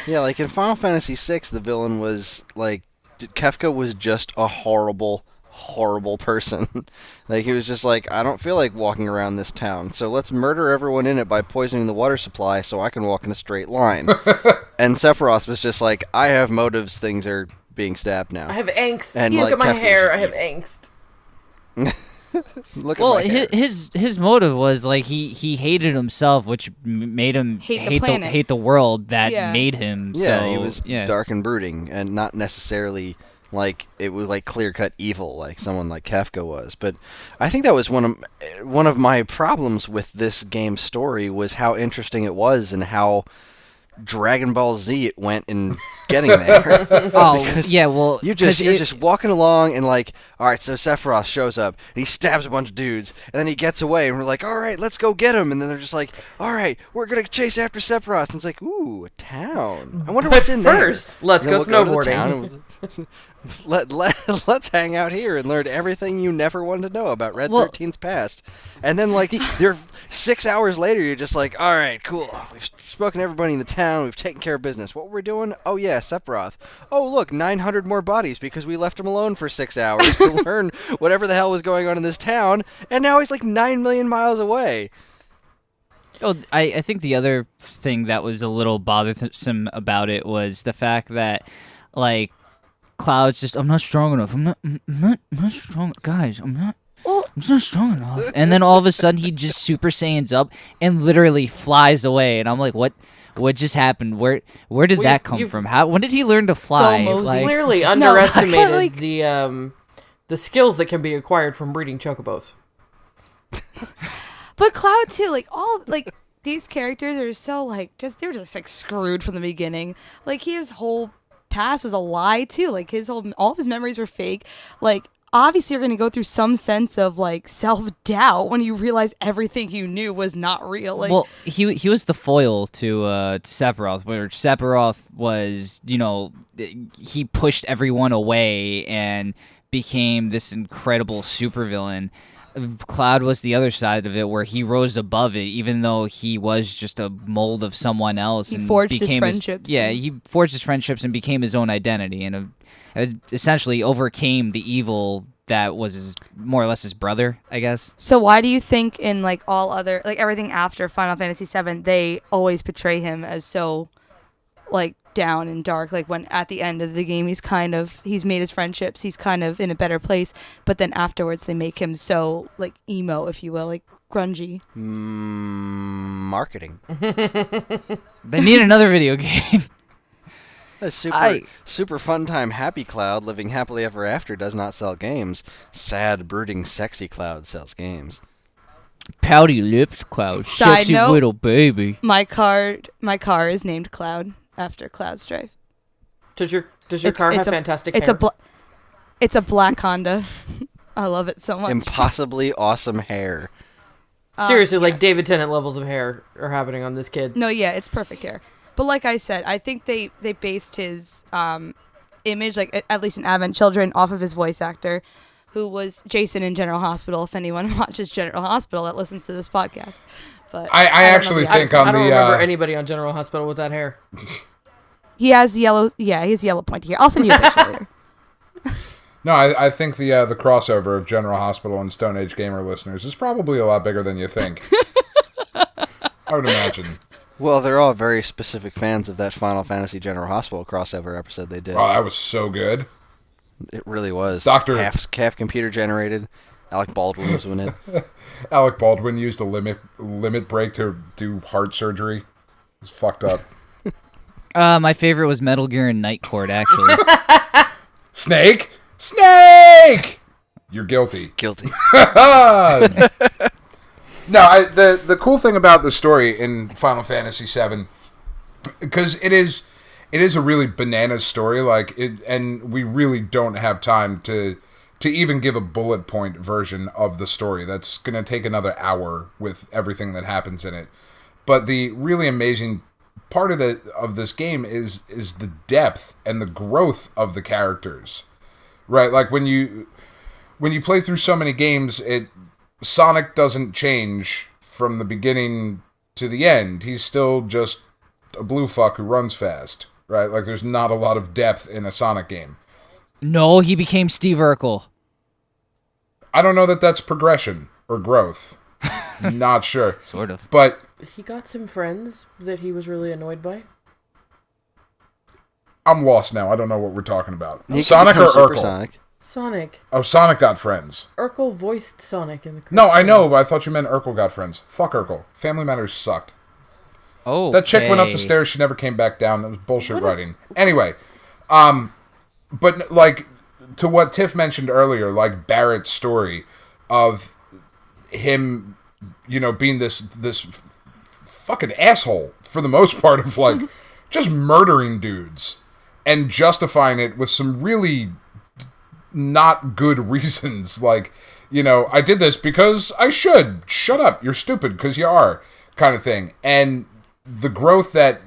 Yeah, like in Final Fantasy VI, the villain was, like, Kefka was just a horrible person. Like, he was just like, I don't feel like walking around this town, so let's murder everyone in it by poisoning the water supply so I can walk in a straight line. And Sephiroth was just like, I have motives, things are being stabbed now. I have angst. And, Look like, at my Kefka hair. was I have angst. Look Well, at my hair. his motive was, like, he hated himself, which made him hate the world that made him. Yeah, so, he was yeah. dark and brooding, and not necessarily like it was like clear-cut evil, like someone like Kafka was. But I think that was one of my problems with this game's story was how interesting it was and how Dragon Ball Z it went in getting there. Oh, yeah, well, you're just walking along and like, all right, so Sephiroth shows up and he stabs a bunch of dudes and then he gets away and we're like, all right, let's go get him. And then they're just like, all right, we're gonna chase after Sephiroth. And it's like, ooh, a town. I wonder what's in there. First, let's go snowboarding. Let's hang out here and learn everything you never wanted to know about Red 13's past. And then, like, you're 6 hours later, you're just like, all right, cool. We've spoken to everybody in the town. We've taken care of business. What we're doing? Oh, yeah, Sephiroth. Oh, look, 900 more bodies because we left him alone for 6 hours to learn whatever the hell was going on in this town. And now he's, like, 9 million miles away. Oh, I think the other thing that was a little bothersome about it was the fact that, like, Cloud's just, I'm not strong enough. I'm not strong. Guys, I'm not strong enough. And then all of a sudden he just Super Saiyans up and literally flies away. And I'm like, what just happened? Where did that come from? When did he learn to fly? Like, clearly underestimated the skills that can be acquired from breeding chocobos. But Cloud too, like these characters are so they're just like screwed from the beginning. Like his whole past was a lie too. Like all of his memories were fake. Like obviously you're gonna go through some sense of like self-doubt when you realize everything you knew was not real. Like, well, he was the foil to Sephiroth, where Sephiroth was, he pushed everyone away and became this incredible supervillain. Cloud was the other side of it, where he rose above it, even though he was just a mold of someone else. He and forged his became friendships. He forged his friendships and became his own identity, and essentially overcame the evil that was more or less his brother, I guess. So why do you think in like all other, like everything after Final Fantasy VII, they always portray him as so like down and dark? Like when at the end of the game he's made his friendships, he's kind of in a better place, but then afterwards they make him so like emo, if you will, like grungy. Marketing. They need another video game. A super fun time happy Cloud living happily ever after does not sell games. Sad brooding sexy Cloud sells games. Pouty lips Cloud, Side sexy note, little baby. My car is named Cloud after Cloud's Drive. Does your car have fantastic it's hair? It's a black Honda. I love it so much. Impossibly awesome hair. Seriously, like yes. David Tennant levels of hair are happening on this kid. No, yeah, it's perfect hair. But like I said, I think they based his image, like at least in Advent Children, off of his voice actor, who was Jason in General Hospital, if anyone watches General Hospital that listens to this podcast. But I actually think I don't remember anybody on General Hospital with that hair. he has yellow pointy hair. I'll send you a picture later. No, I think the crossover of General Hospital and Stone Age Gamer listeners is probably a lot bigger than you think. I would imagine. Well, they're all very specific fans of that Final Fantasy General Hospital crossover episode they did. Oh, that was so good. It really was. Doctor- half computer generated. Alec Baldwin was in it. Alec Baldwin used a limit break to do heart surgery. It was fucked up. My favorite was Metal Gear and Night Court, actually. Snake! Snake! You're guilty. Guilty. No, the cool thing about the story in Final Fantasy VII, because it is a really bananas story, and we really don't have time to even give a bullet point version of the story. That's going to take another hour with everything that happens in it. But the really amazing part of this game is the depth and the growth of the characters, right? Like when you play through so many games, Sonic doesn't change from the beginning to the end. He's still just a blue fuck who runs fast, right? Like there's not a lot of depth in a Sonic game. No, he became Steve Urkel. I don't know that that's progression or growth. Not sure. Sort of. But He got some friends that he was really annoyed by. I'm lost now. I don't know what we're talking about. He Sonic became or Super Urkel? Sonic. Sonic. Oh, Sonic got friends. Urkel voiced Sonic in the No, I cartoon. know, but I thought you meant Urkel got friends. Fuck Urkel. Family Matters sucked. Oh, That chick went up the stairs. She never came back down. That was bullshit writing. Anyway, but like to what Tiff mentioned earlier, like Barrett's story of him, being this fucking asshole for the most part of like just murdering dudes and justifying it with some really not good reasons. Like, I did this because I should. Shut up. You're stupid because you are, kind of thing. And the growth that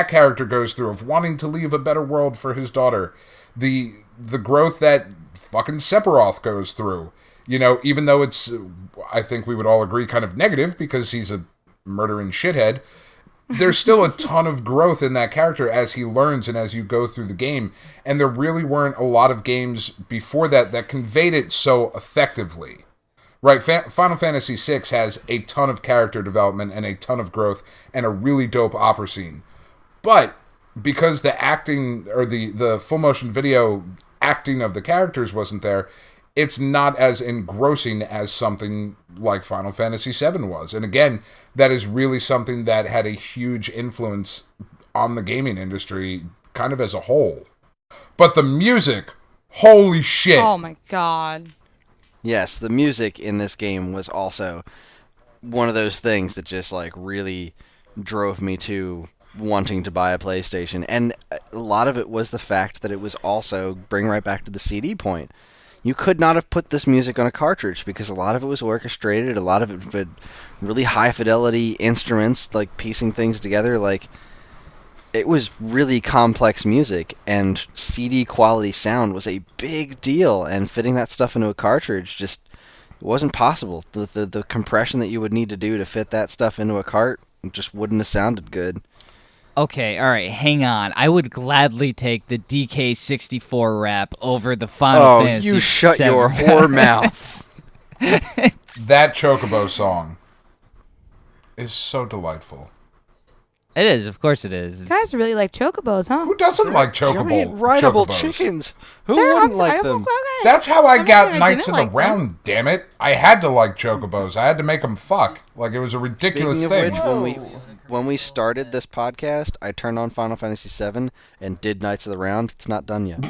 character goes through of wanting to leave a better world for his daughter, the growth that fucking Sephiroth goes through, even though it's, I think we would all agree, kind of negative because he's a murdering shithead, there's still a ton of growth in that character as he learns and as you go through the game. And there really weren't a lot of games before that conveyed it so effectively. Right, Final Fantasy VI has a ton of character development and a ton of growth and a really dope opera scene. But because the acting, or the full motion video acting of the characters wasn't there, it's not as engrossing as something like Final Fantasy VII was. And again, that is really something that had a huge influence on the gaming industry kind of as a whole. But the music, holy shit. Oh my god. Yes, the music in this game was also one of those things that just like really drove me to wanting to buy a PlayStation. And a lot of it was the fact that it was also, bring right back to the CD point, you could not have put this music on a cartridge because a lot of it was orchestrated, a lot of it had really high fidelity instruments, like piecing things together. Like, it was really complex music, and CD quality sound was a big deal, and fitting that stuff into a cartridge just wasn't possible. The compression that you would need to do to fit that stuff into a cart just wouldn't have sounded good. Okay, all right, hang on. I would gladly take the DK64 rap over the Final Fantasy. Oh, you shut VII your rap. whore mouth. That Chocobo song is so delightful. It is, of course it is. You guys really like chocobos, huh? Who doesn't like Chocobo? Giant rideable Chocobos? chickens. Who They're- wouldn't I'm sorry, like I'm them? okay. That's how I I'm got not saying I Knights didn't of the like them. Round, damn it. I had to like Chocobos. I had to make them fuck. Like, it was a ridiculous Speaking of thing. which, when we started this podcast, I turned on Final Fantasy VII and did Knights of the Round. It's not done yet.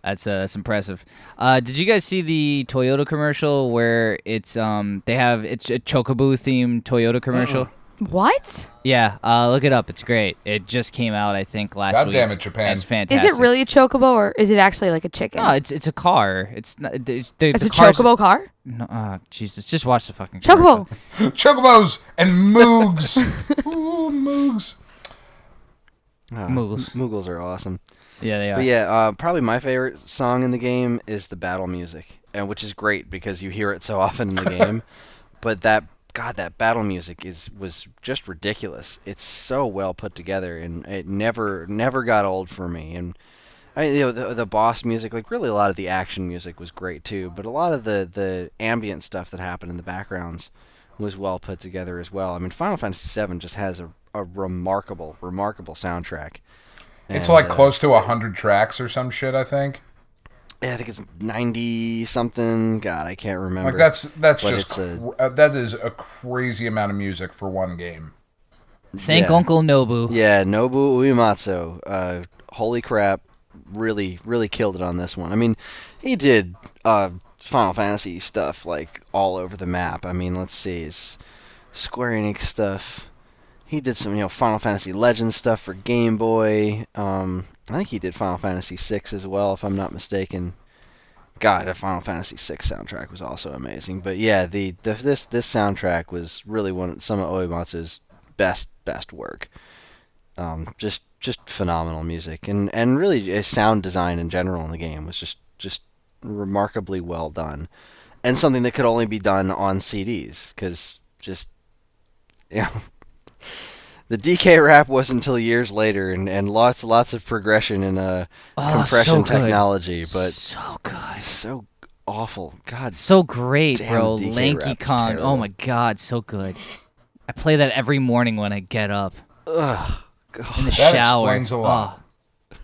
That's impressive. Did you guys see the Toyota commercial where it's it's a Chocobo themed Toyota commercial? What? Yeah, look it up. It's great. It just came out, I think, last God week. damn it, Japan. It's fantastic. Is it really a chocobo or is it actually like a chicken? No, it's a car. It's not. it's the a car's- chocobo car? No, Jesus, just watch the fucking Chocobo. commercial. Chocobos and Moogs. Ooh, Moogs. Moogles. Moogles are awesome. Yeah, they are. But yeah, probably my favorite song in the game is the battle music, and which is great because you hear it so often in the game. But that battle music was just ridiculous. It's so well put together, and it never got old for me. And the boss music, like really a lot of the action music was great too. But a lot of the ambient stuff that happened in the backgrounds was well put together as well. I mean, Final Fantasy VII just has a remarkable soundtrack. It's And, like close to 100 tracks or some shit, I think. Yeah, I think it's 90 something. God, I can't remember. Like that's But just it's that is a crazy amount of music for one game. Thank Yeah. Uncle Nobu. Yeah, Nobu Uematsu. Holy crap, really killed it on this one. I mean, he did Final Fantasy stuff like all over the map. I mean, let's see, his Square Enix stuff. He did some, Final Fantasy Legends stuff for Game Boy. I think he did Final Fantasy VI as well, if I'm not mistaken. God, the Final Fantasy VI soundtrack was also amazing. But yeah, this soundtrack was really some of Uematsu's best work. Just phenomenal music, and really sound design in general in the game was just remarkably well done, and something that could only be done on CDs, because you know the DK rap wasn't until years later, and lots of progression in compression so good. technology, but So good. so awful. God, So great, Damn, bro. DK Lanky rap is Kong. terrible. Oh my god, so good. I play that every morning when I get up. ugh, In the That shower. explains a lot. Oh.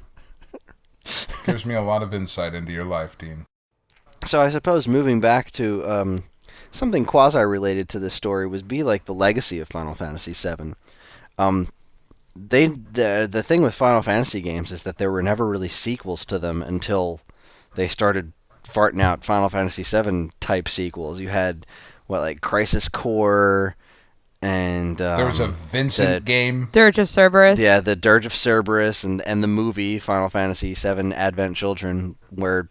Gives me a lot of insight into your life, Dean. So I suppose moving back to something quasi-related to this story would be like the legacy of Final Fantasy VII. The thing with Final Fantasy games is that there were never really sequels to them until they started farting out Final Fantasy VII type sequels. You had like Crisis Core, and There was a Vincent game. Dirge of Cerberus. yeah, the Dirge of Cerberus, and the movie Final Fantasy VII Advent Children, where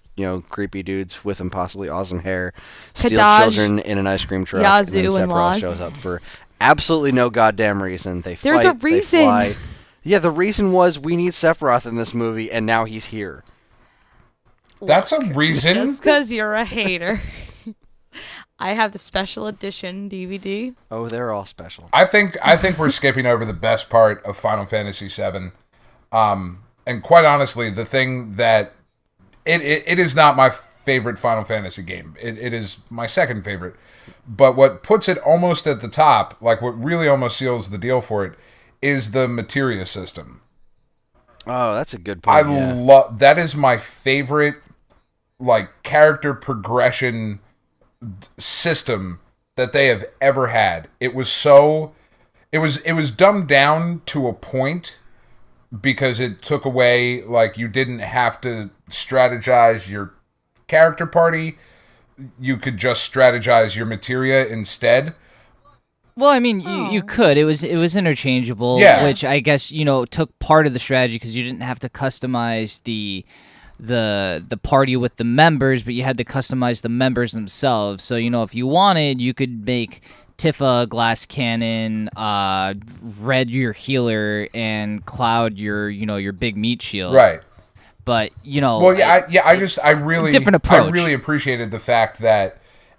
creepy dudes with impossibly awesome hair steal Kadaj, children in an ice cream truck, Yazoo, and then and Sephiroth Laz. shows up for absolutely no goddamn reason. They There's fight, a reason. They fly. Yeah, the reason was we need Sephiroth in this movie, and now he's here. That's a reason. Just because you're a hater. I have the special edition DVD. Oh, they're all special. I think we're skipping over the best part of Final Fantasy VII. And quite honestly, the thing that it is not my favorite Final Fantasy game. It is my second favorite. But what puts it almost at the top, like what really almost seals the deal for it, is the materia system. Oh, that's a good I point. Yeah. love that. Is my favorite like character progression system that they have ever had. It was dumbed down to a point because it took away, like, you didn't have to strategize your character party. You could just strategize your materia instead. Well, I mean, you could. It was interchangeable, Yeah. which I guess took part of the strategy because you didn't have to customize the party with the members, but you had to customize the members themselves. So if you wanted, you could make Tifa glass cannon, Red your healer, and Cloud your big meat shield. Right. But Well, I really different approach. I really appreciated the fact that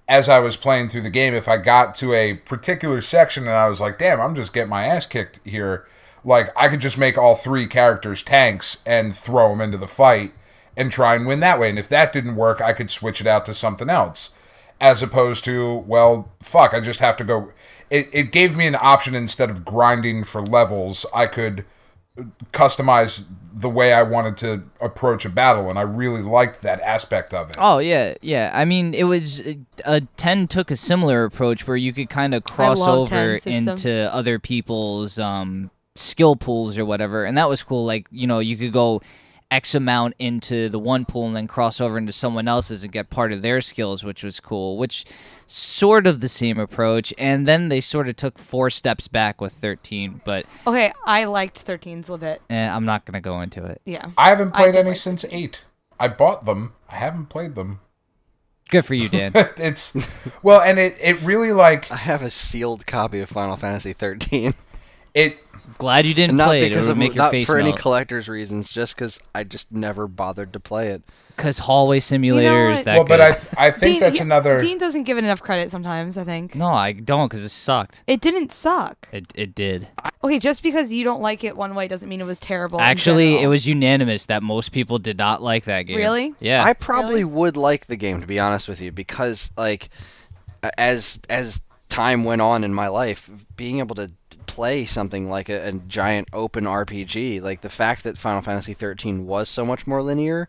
as I was playing through the game, if I got to a particular section and I was like, damn, I'm just getting my ass kicked here, like, I could just make all three characters tanks and throw them into the fight and try and win that way. And if that didn't work, I could switch it out to something else. As opposed to, well, fuck, I just have to go. It gave me an option. Instead of grinding for levels, I could customize the way I wanted to approach a battle, and I really liked that aspect of it. Oh yeah. I mean, it was 10 took a similar approach where you could kind of cross love over 10 system. into other people's skill pools or whatever, and that was cool. Like you could go X amount into the one pool and then cross over into someone else's and get part of their skills, which was cool. Which sort of the same approach, and then they sort of took 4 steps back with 13. But Okay, I liked 13's a little bit. I'm not gonna go into it. Yeah. I haven't played did any like since 8. I bought them. I haven't played them. Good for you, Dan. It's well, and it really like I have a sealed copy of Final Fantasy 13. it. Glad you didn't And not play it. It because would of make your not face for any melt. collector's reasons, just because I just never bothered to play it. Because Hallway Simulator is what? that Well, good. but I think Dean, that's another. Dean doesn't give it enough credit sometimes, I think. No, I don't, because it sucked. It didn't suck. It did. Okay, just because you don't like it one way doesn't mean it was terrible. in Actually, it general. was unanimous that most people did not like that game. Really? Yeah. I probably Really? would like the game, to be honest with you, because like as time went on in my life, being able to play something like a giant open RPG, like the fact that Final Fantasy 13 was so much more linear,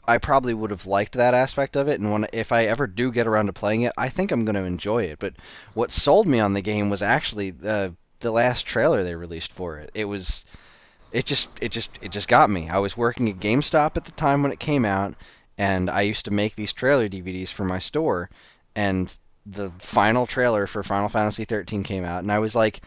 I probably would have liked that aspect of it, and if I ever do get around to playing it, I think I'm going to enjoy it. But what sold me on the game was actually the last trailer they released for it. It just got me. I was working at GameStop at the time when it came out, and I used to make these trailer DVDs for my store, and the final trailer for Final Fantasy 13 came out, and I was like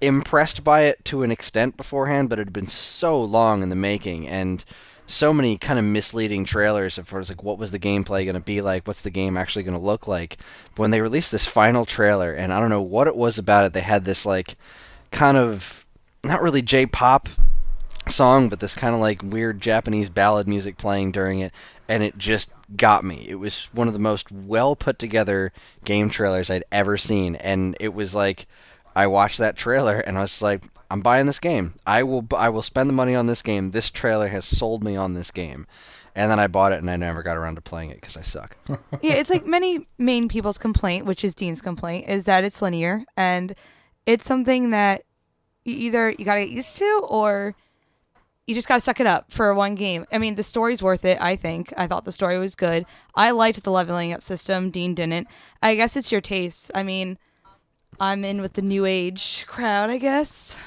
impressed by it to an extent beforehand, but it had been so long in the making, and so many kind of misleading trailers as far as like what was the gameplay going to be like, what's the game actually going to look like. But when they released this final trailer, and I don't know what it was about it, they had this like kind of not really J-pop song, but this kind of like weird Japanese ballad music playing during it, and it just got me. It was one of the most well put together game trailers I'd ever seen, and it was like I watched that trailer and I was like, I'm buying this game. I will spend the money on this game. This trailer has sold me on this game. And then I bought it and I never got around to playing it because I suck. Yeah, it's like many main people's complaint, which is Dean's complaint, is that it's linear, and it's something that you gotta get used to, or you just gotta suck it up for one game. I mean, the story's worth it, I think. I thought the story was good. I liked the leveling up system. Dean didn't. I guess it's your taste. I mean, I'm in with the new age crowd, I guess.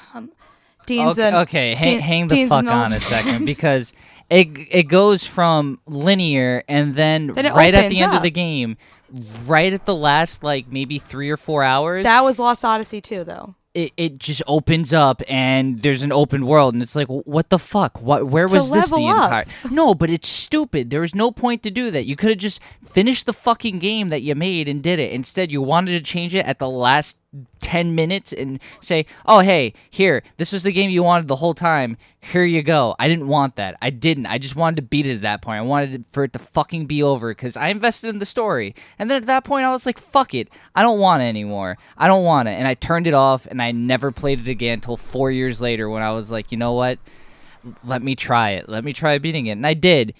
Dean's hang the fuck on a second, because it goes from linear, and then right at the end of the game, right at the last like maybe 3 or 4 hours, that was Lost Odyssey too, though. It just opens up and there's an open world, and it's like, what the fuck? Where was this the entire? No, but it's stupid. There was no point to do that. You could have just finished the fucking game that you made and did it. Instead, you wanted to change it at the last 10 minutes and say, oh, hey, here, this was the game you wanted the whole time. Here you go. I didn't want that. I didn't. I just wanted to beat it at that point. I wanted for it to fucking be over because I invested in the story. And then at that point, I was like, fuck it. I don't want it anymore. I don't want it. And I turned it off, and I never played it again until 4 years later when I was like, you know what? Let me try it. Let me try beating it. And I did.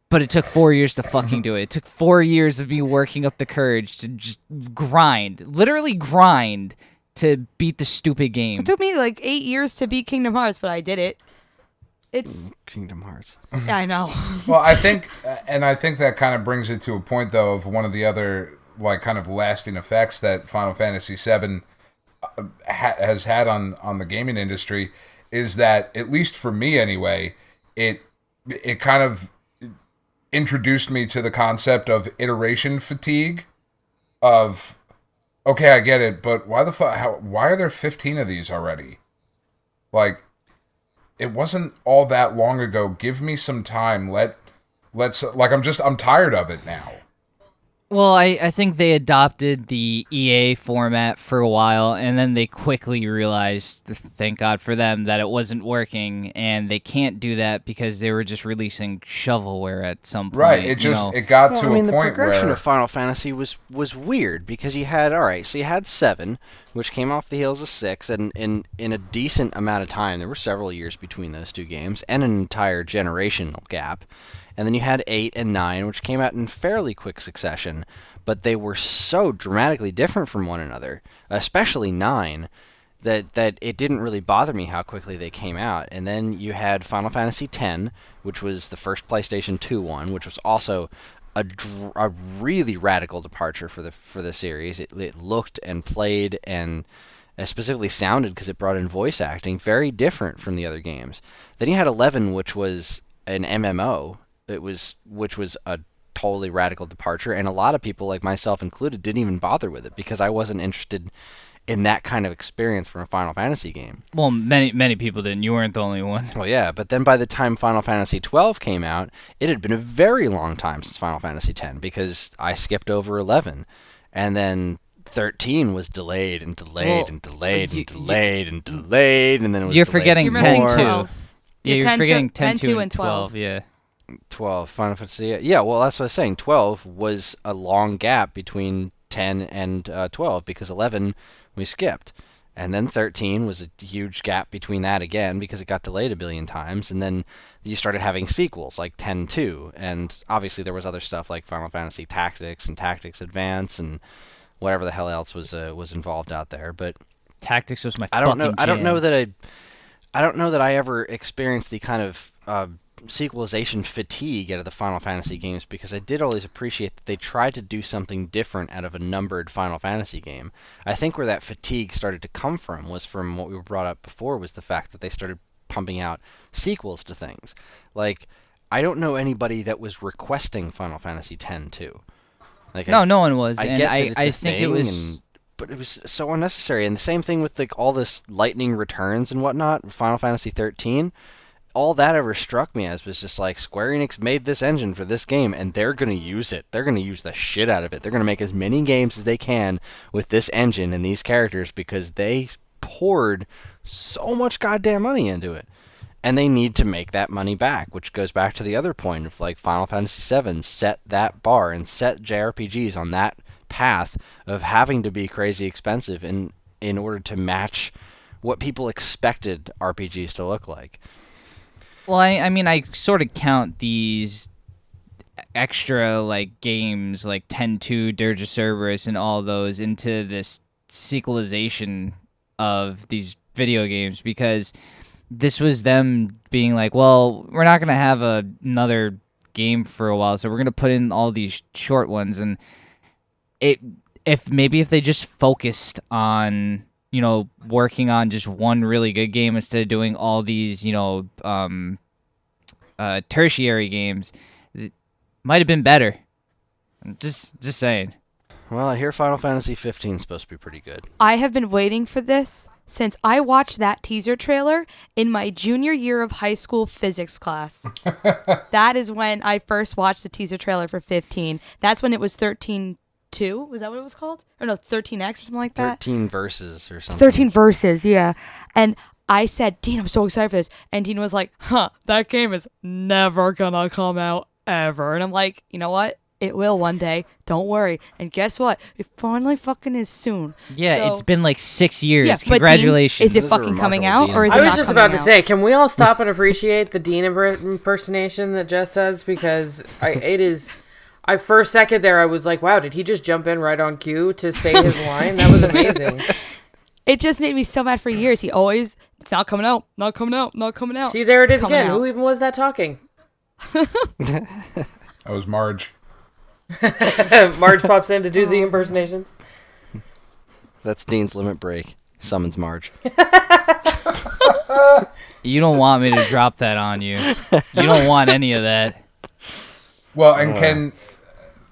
But it took 4 years to fucking do it. It took 4 years of me working up the courage to just literally grind to beat the stupid game. It took me like 8 years to beat Kingdom Hearts, but I did it. It's Kingdom Hearts. Yeah, I know. Well, I think that kind of brings it to a point, though, of one of the other like kind of lasting effects that Final Fantasy VII has had on the gaming industry is that, at least for me anyway, it kind of introduced me to the concept of iteration fatigue. Of, okay, I get it, but why the fuck? Why are there 15 of these already? Like, it wasn't all that long ago. Give me some time. Let's like I'm tired of it now. Well, I think they adopted the EA format for a while, and then they quickly realized, thank God for them, that it wasn't working, and they can't do that because they were just releasing shovelware at some point. Right, it got to a point where the progression of Final Fantasy was weird, because you had 7, which came off the heels of 6, and in a decent amount of time, there were several years between those two games, and an entire generational gap. And then you had 8 and 9, which came out in fairly quick succession, but they were so dramatically different from one another, especially 9, that it didn't really bother me how quickly they came out. And then you had Final Fantasy X, which was the first PlayStation 2 one, which was also a really radical departure for the series. It looked and played and specifically sounded, because it brought in voice acting, very different from the other games. Then you had 11, which was an MMO. Which was a totally radical departure, and a lot of people, like myself included, didn't even bother with it because I wasn't interested in that kind of experience from a Final Fantasy game. Well, many people didn't. You weren't the only one. Well, yeah, but then by the time Final Fantasy XII came out, it had been a very long time since Final Fantasy X, because I skipped over 11, and then 13 was delayed and delayed and delayed and delayed and delayed, and then it was You're delayed forgetting some 10 more. too. Yeah, you're forgetting 10, 2, and 12. Yeah. 12, Final Fantasy. Yeah, well, that's what I was saying. 12 was a long gap between 10 and 12, because 11 we skipped. And then 13 was a huge gap between that again, because it got delayed a billion times. And then you started having sequels like 10-2. And obviously there was other stuff like Final Fantasy Tactics and Tactics Advance and whatever the hell else was involved out there. But Tactics was my I don't know. fucking I don't know jam. that I don't know that I ever experienced the kind of sequelization fatigue out of the Final Fantasy games, because I did always appreciate that they tried to do something different out of a numbered Final Fantasy game. I think where that fatigue started to come from was from what we were brought up before, was the fact that they started pumping out sequels to things. Like, I don't know anybody that was requesting Final Fantasy X too. Like, No, no one was, I and get that it's I a think thing, it was. but it was so unnecessary. And the same thing with like all this lightning returns and whatnot. Final Fantasy 13. All that ever struck me as was just like, Square Enix made this engine for this game, and they're gonna use it. They're gonna use the shit out of it. They're gonna make as many games as they can with this engine and these characters, because they poured so much goddamn money into it. And they need to make that money back, which goes back to the other point of like Final Fantasy VII set that bar and set JRPGs on that path of having to be crazy expensive in order to match what people expected RPGs to look like. Well, I mean, I sort of count these extra like games like 10-2, Dirge of Cerberus, and all those into this sequelization of these video games, because this was them being like, well, we're not gonna have another game for a while, so we're gonna put in all these short ones. And if they just focused on working on just one really good game instead of doing all these tertiary games, it might have been better. Just saying. Well, I hear Final Fantasy 15 is supposed to be pretty good. I have been waiting for this since I watched that teaser trailer in my junior year of high school physics class. That is when I first watched the teaser trailer for 15. That's when it was 13-2. Was that what it was called? Or no, 13X or something like that? 13 verses or something. 13 verses, yeah. And I said, Dean, I'm so excited for this. And Dean was like, that game is never gonna come out ever. And I'm like, you know what? It will one day. Don't worry. And guess what? It finally fucking is soon. Yeah, So- it's been like 6 years. Yeah, but Dean, Congratulations. is it This is a fucking coming remarkable out or is Dean. it I was not just coming about to out? say, can we all stop and appreciate the Dean impersonation that Jess does? Because for a second there, I was like, wow, did he just jump in right on cue to say his line? That was amazing. It just made me so mad for years. He always, it's not coming out, not coming out, not coming out. See, there it It's is coming again. out. Who even was that talking? That was Marge. Marge pops in to do the impersonations. That's Dean's limit break. Summons Marge. You don't want me to drop that on you. You don't want any of that. Well, and Ken,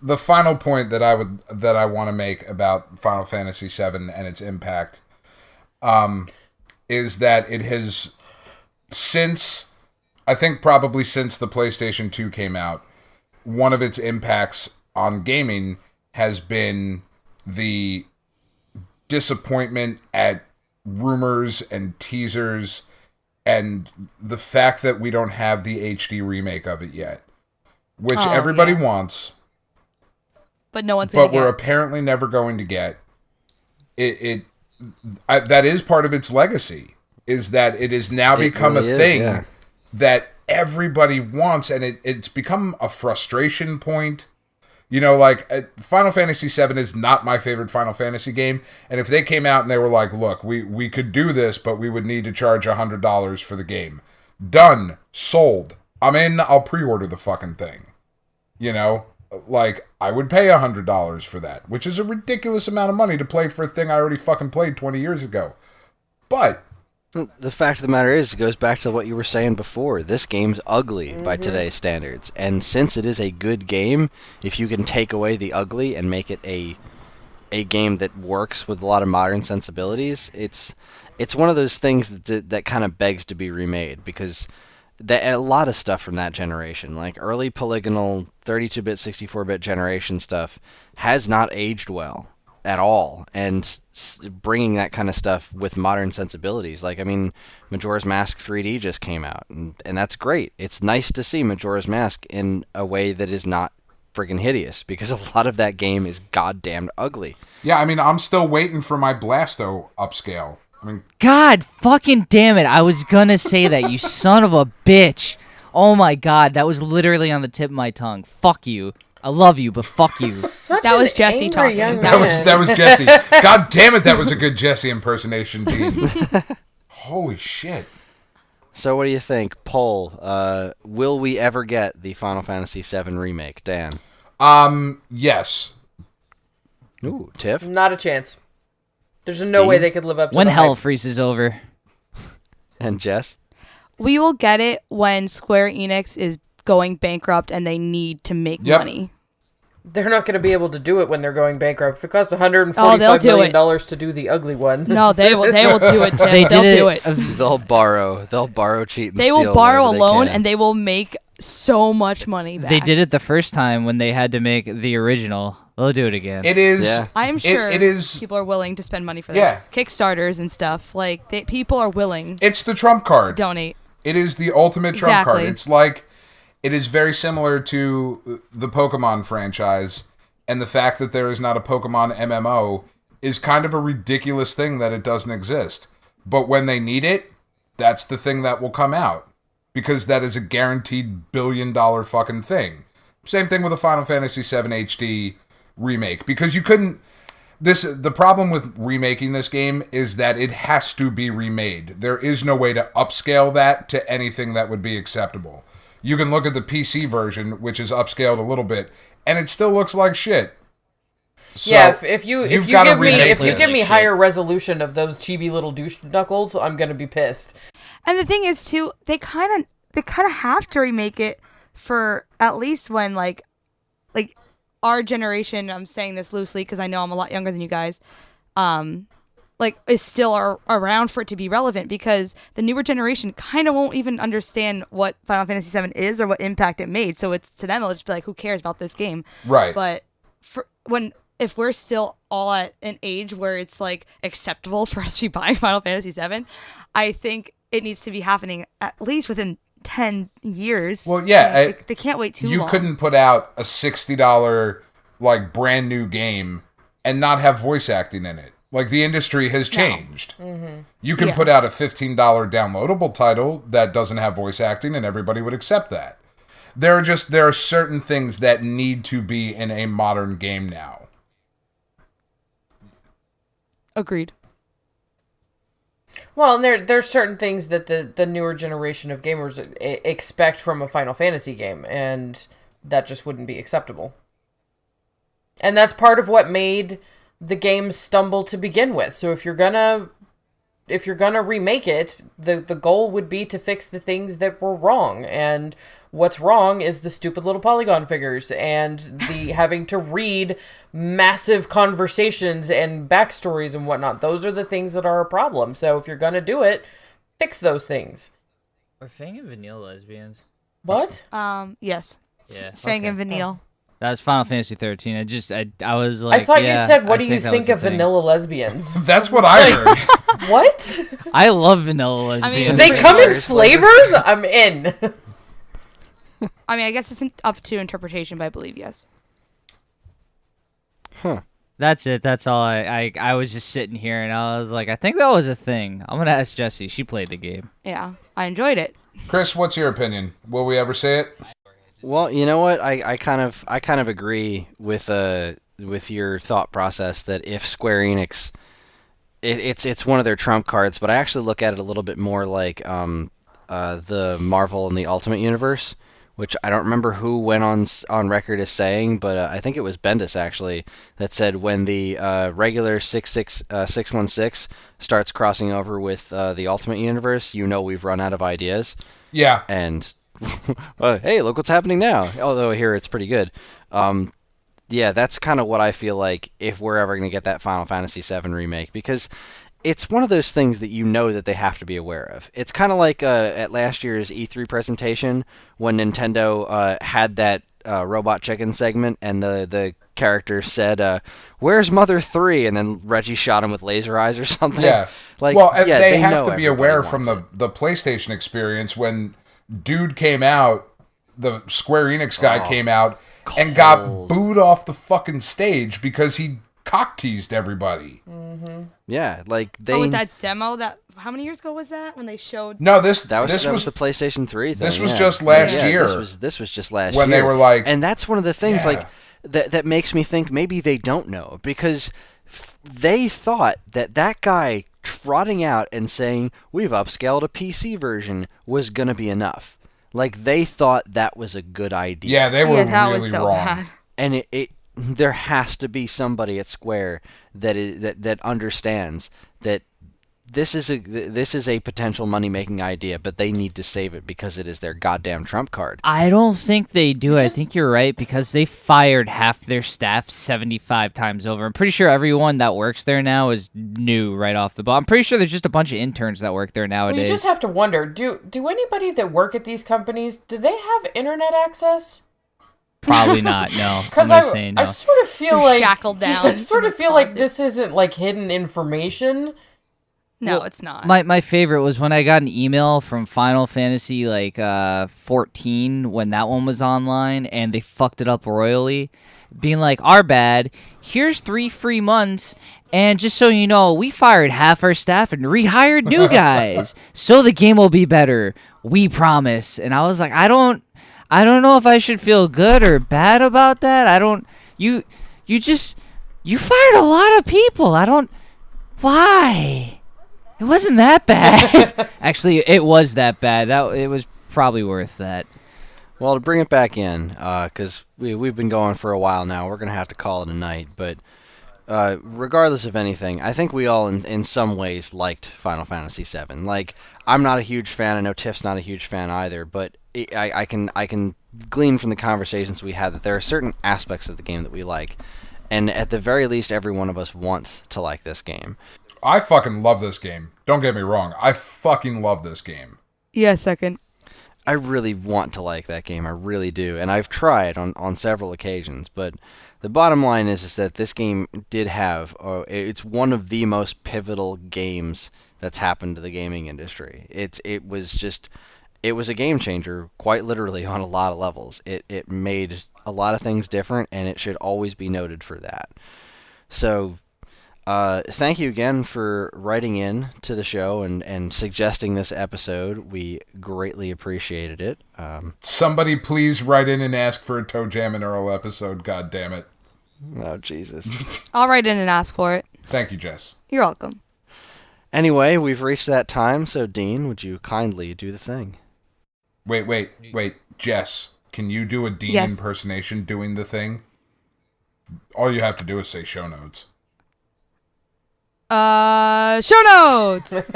the final point that I want to make about Final Fantasy VII and its impact, is that it has I think probably since the PlayStation 2 came out, one of its impacts on gaming has been the disappointment at rumors and teasers and the fact that we don't have the HD remake of it yet, which everybody wants, But no one's going but to we're get. apparently never going to get. That is part of its legacy, is that it has now become really a is, thing yeah. that everybody wants, and it's become a frustration point. Like Final Fantasy VII is not my favorite Final Fantasy game, and if they came out and they were like, "Look, we could do this, but we would need to charge $100 for the game," done, sold. I'm in. I'll pre-order the fucking thing. Like I would pay $100 for that, which is a ridiculous amount of money to play for a thing I already fucking played 20 years ago. But The fact of the matter is, it goes back to what you were saying before. This game's ugly by today's standards. And since it is a good game, if you can take away the ugly and make it a game that works with a lot of modern sensibilities, it's one of those things that kind of begs to be remade, because a lot of stuff from that generation, like early polygonal 32-bit, 64-bit generation stuff, has not aged well at all, and bringing that kind of stuff with modern sensibilities, like, I mean, Majora's Mask 3D just came out, and that's great. It's nice to see Majora's Mask in a way that is not friggin' hideous, because a lot of that game is goddamn ugly. yeah, I mean, I'm still waiting for my Blasto upscale. I mean, God fucking damn it. I was gonna say that, you son of a bitch. Oh my god, that was literally on the tip of my tongue. Fuck you. I love you, but fuck you. Such That an was Jesse angry talking. young That man. was Jesse. God damn it, that was a good Jesse impersonation, Dean. Holy shit. So what do you think? Poll. Will we ever get the Final Fantasy VII remake? Dan. Yes. Ooh, Tiff. Not a chance. There's no way they could live up to When the hell hype. freezes over. And Jess. We will get it when Square Enix is going bankrupt and they need to make Yep. money. They're not going to be able to do it when they're going bankrupt. If it costs Oh, they'll $145 do million it. dollars to do the ugly one. No, they will do it, Tim. They They'll did do it. They'll borrow, cheat, and They will steal borrow a wherever they loan can. and they will make so much money back. They did it the first time when they had to make the original. They'll do it again. It is. Yeah. I'm sure it is. people are willing to spend money for Yeah. this. Kickstarters and stuff. Like, people are willing to It's the trump card. donate. It is the ultimate trump card. Exactly. It's like, it is very similar to the Pokemon franchise, and the fact that there is not a Pokemon MMO is kind of a ridiculous thing that it doesn't exist. But when they need it, that's the thing that will come out, because that is a guaranteed billion-dollar fucking thing. Same thing with the Final Fantasy VII HD remake, because you couldn't. The problem with remaking this game is that it has to be remade. There is no way to upscale that to anything that would be acceptable. You can look at the PC version, which is upscaled a little bit, and it still looks like shit. So, Yeah, if you gotta give me remake if you this give me shit. higher resolution of those chibi little douche knuckles, I'm gonna be pissed. And the thing is too, they kind of have to remake it for at least when like our generation. I'm saying this loosely because I know I'm a lot younger than you guys. Is still around for it to be relevant, because the newer generation kind of won't even understand what Final Fantasy VII is or what impact it made. So it's to them, it'll just be like, who cares about this game? Right. But if we're still all at an age where it's like acceptable for us to be buying Final Fantasy VII, I think it needs to be happening at least within 10 years. Well, yeah, They can't wait too you long. couldn't put out a $60 like brand new game and not have voice acting in it. Like, the industry has changed. You can Yeah. put out a $15 downloadable title that doesn't have voice acting, and everybody would accept that. There are certain things that need to be in a modern game now. Agreed. Well, and there's certain things that the newer generation of gamers expect from a Final Fantasy game, and that just wouldn't be acceptable. And that's part of what made the game stumble to begin with. So if you're gonna remake it, the goal would be to fix the things that were wrong. And what's wrong is the stupid little polygon figures and the having to read massive conversations and backstories and whatnot. Those are the things that are a problem. So if you're gonna do it, fix those things. Are Fang and Vanille lesbians? What? Yes. Yeah. Fang okay. and Vanille. That was Final Fantasy 13. I was like, I thought yeah, you said, "What I do you that think was the of thing. vanilla lesbians?" That's what I heard. What? I love vanilla lesbians. They come in flavors? I'm in. I mean, I guess it's up to interpretation, but I believe yes. That's it. That's all. I was just sitting here and I was like, I think that was a thing. I'm gonna ask Jessie. She played the game. Yeah, I enjoyed it. Chris, what's your opinion? Will we ever see it? Well, you know what? I kind of agree with your thought process that if Square Enix, it's one of their trump cards, but I actually look at it a little bit more like the Marvel and the Ultimate Universe, which I don't remember who went on record as saying, but I think it was Bendis actually that said when the regular 616 starts crossing over with the Ultimate Universe, we've run out of ideas. Yeah. And hey, look what's happening now. Although here it's pretty good. Yeah, that's kind of what I feel like if we're ever going to get that Final Fantasy VII remake, because it's one of those things that they have to be aware of. It's kind of like at last year's E3 presentation when Nintendo had that Robot Chicken segment and the character said, "Where's Mother 3?" and then Reggie shot him with laser eyes or something. Yeah. Like, well, yeah, they have know to be everybody aware from wants the PlayStation experience when Dude came out, the Square Enix guy came out and got booed off the fucking stage because he cock teased everybody. Yeah, like they. Oh, with that demo, how many years ago was that when they showed? No, that was the PlayStation 3 thing. This was yeah. just last Yeah, year. This was just last when year. they were like, and that's one of the things yeah. like that makes me think maybe they don't know, because they thought that guy trotting out and saying we've upscaled a PC version was gonna be enough. Like they thought that was a good idea. Yeah, they were that really was so wrong. bad. And there has to be somebody at Square that understands that this is a potential money-making idea, but they need to save it because it is their goddamn trump card. I don't think they do. I think you're right, because they fired half their staff 75 times over. I'm pretty sure everyone that works there now is new right off the bat. I'm pretty sure there's just a bunch of interns that work there nowadays. Well, you just have to wonder, do anybody that work at these companies, do they have internet access? Probably not, no. Because I'm gonna say no. I sort of feel They're like shackled down I sort in of a feel like closet. this isn't like hidden information. No, it's not. My favorite was when I got an email from Final Fantasy 14 when that one was online, and they fucked it up royally, being like, "Our bad. Here's 3 free months, and just so you know, we fired half our staff and rehired new guys, so the game will be better. We promise." And I was like, I don't know if I should feel good or bad about that. You fired a lot of people. Why? It wasn't that bad. Actually, it was that bad. It was probably worth that. Well, to bring it back in, because we've been going for a while now, we're going to have to call it a night. But regardless of anything, I think we all, in some ways, liked Final Fantasy VII. Like, I'm not a huge fan. I know Tiff's not a huge fan either. But I can glean from the conversations we had that there are certain aspects of the game that we like. And at the very least, every one of us wants to like this game. I fucking love this game. Don't get me wrong. I fucking love this game. Yeah, second. I really want to like that game. I really do. And I've tried on several occasions. But the bottom line is that this game did have... it's one of the most pivotal games that's happened to the gaming industry. It was a game changer, quite literally, on a lot of levels. It made a lot of things different, and it should always be noted for that. So... thank you again for writing in to the show and suggesting this episode. We greatly appreciated it. Somebody please write in and ask for a Toe Jam and Earl episode, god damn it. Oh, Jesus. I'll write in and ask for it. Thank you, Jess. You're welcome. Anyway, we've reached that time, so Dean, would you kindly do the thing? Wait. Jess, can you do a Dean Yes. impersonation doing the thing? All you have to do is say show notes. Show notes.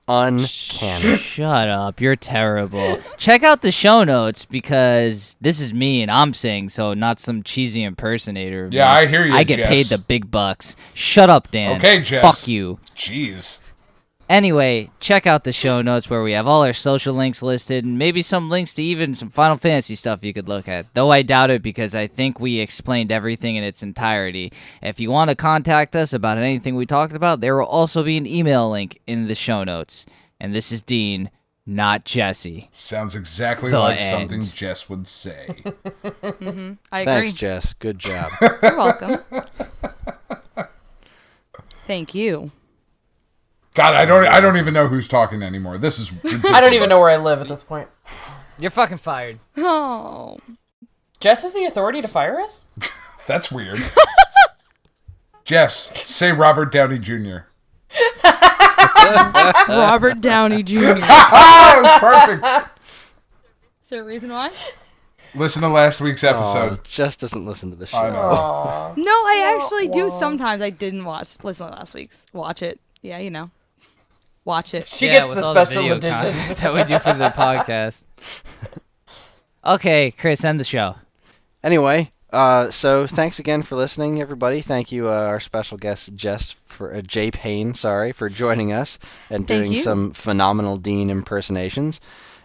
Uncanny. Shut up. You're terrible. Check out the show notes, because this is me and I'm saying so, not some cheesy impersonator of Yeah, me. I hear you, I get Jess. paid the big bucks. Shut up, Dan. Okay, Jess. Fuck you. Jeez. Anyway, check out the show notes where we have all our social links listed, and maybe some links to even some Final Fantasy stuff you could look at. Though I doubt it, because I think we explained everything in its entirety. If you want to contact us about anything we talked about, there will also be an email link in the show notes. And this is Dean, not Jesse. Sounds exactly The like end. something Jess would say. I agree. Thanks, Jess. Good job. You're welcome. Thank you. God, I don't even know who's talking anymore. This is ridiculous. I don't even know where I live at this point. You're fucking fired. Oh. Jess is the authority to fire us? That's weird. Jess, say Robert Downey Jr. Robert Downey Jr. Ah, perfect. Is there a reason why? Listen to last week's episode. Jess doesn't listen to the show. I know. Aw. No, I actually do sometimes. I didn't listen to last week's. Watch it. Yeah, you know. Watch it. She gets with the all special video edition. content that we do for the podcast. Okay, Chris, end the show. Anyway, so thanks again for listening, everybody. Thank you, our special guest, Jay Payne, for joining us and Thank doing you. some phenomenal Dean impersonations.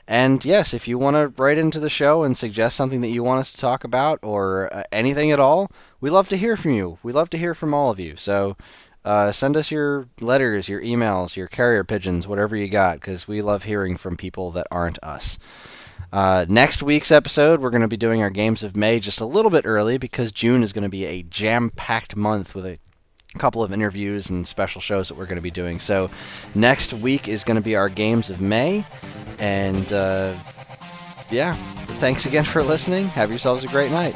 And yes, if you want to write into the show and suggest something that you want us to talk about or anything at all, we love to hear from you. We love to hear from all of you. So send us your letters, your emails, your carrier pigeons, whatever you got, because we love hearing from people that aren't us. Next week's episode, we're going to be doing our Games of May just a little bit early because June is going to be a jam-packed month with a couple of interviews and special shows that we're going to be doing. So next week is going to be our Games of May. And, yeah, thanks again for listening. Have yourselves a great night.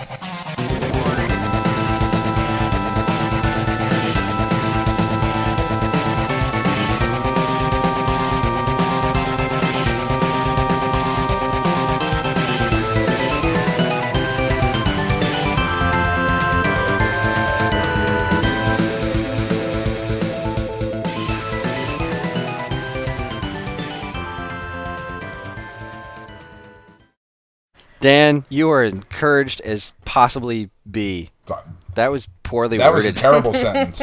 Dan, you are encouraged as possibly be. That was poorly That worded. was a terrible sentence.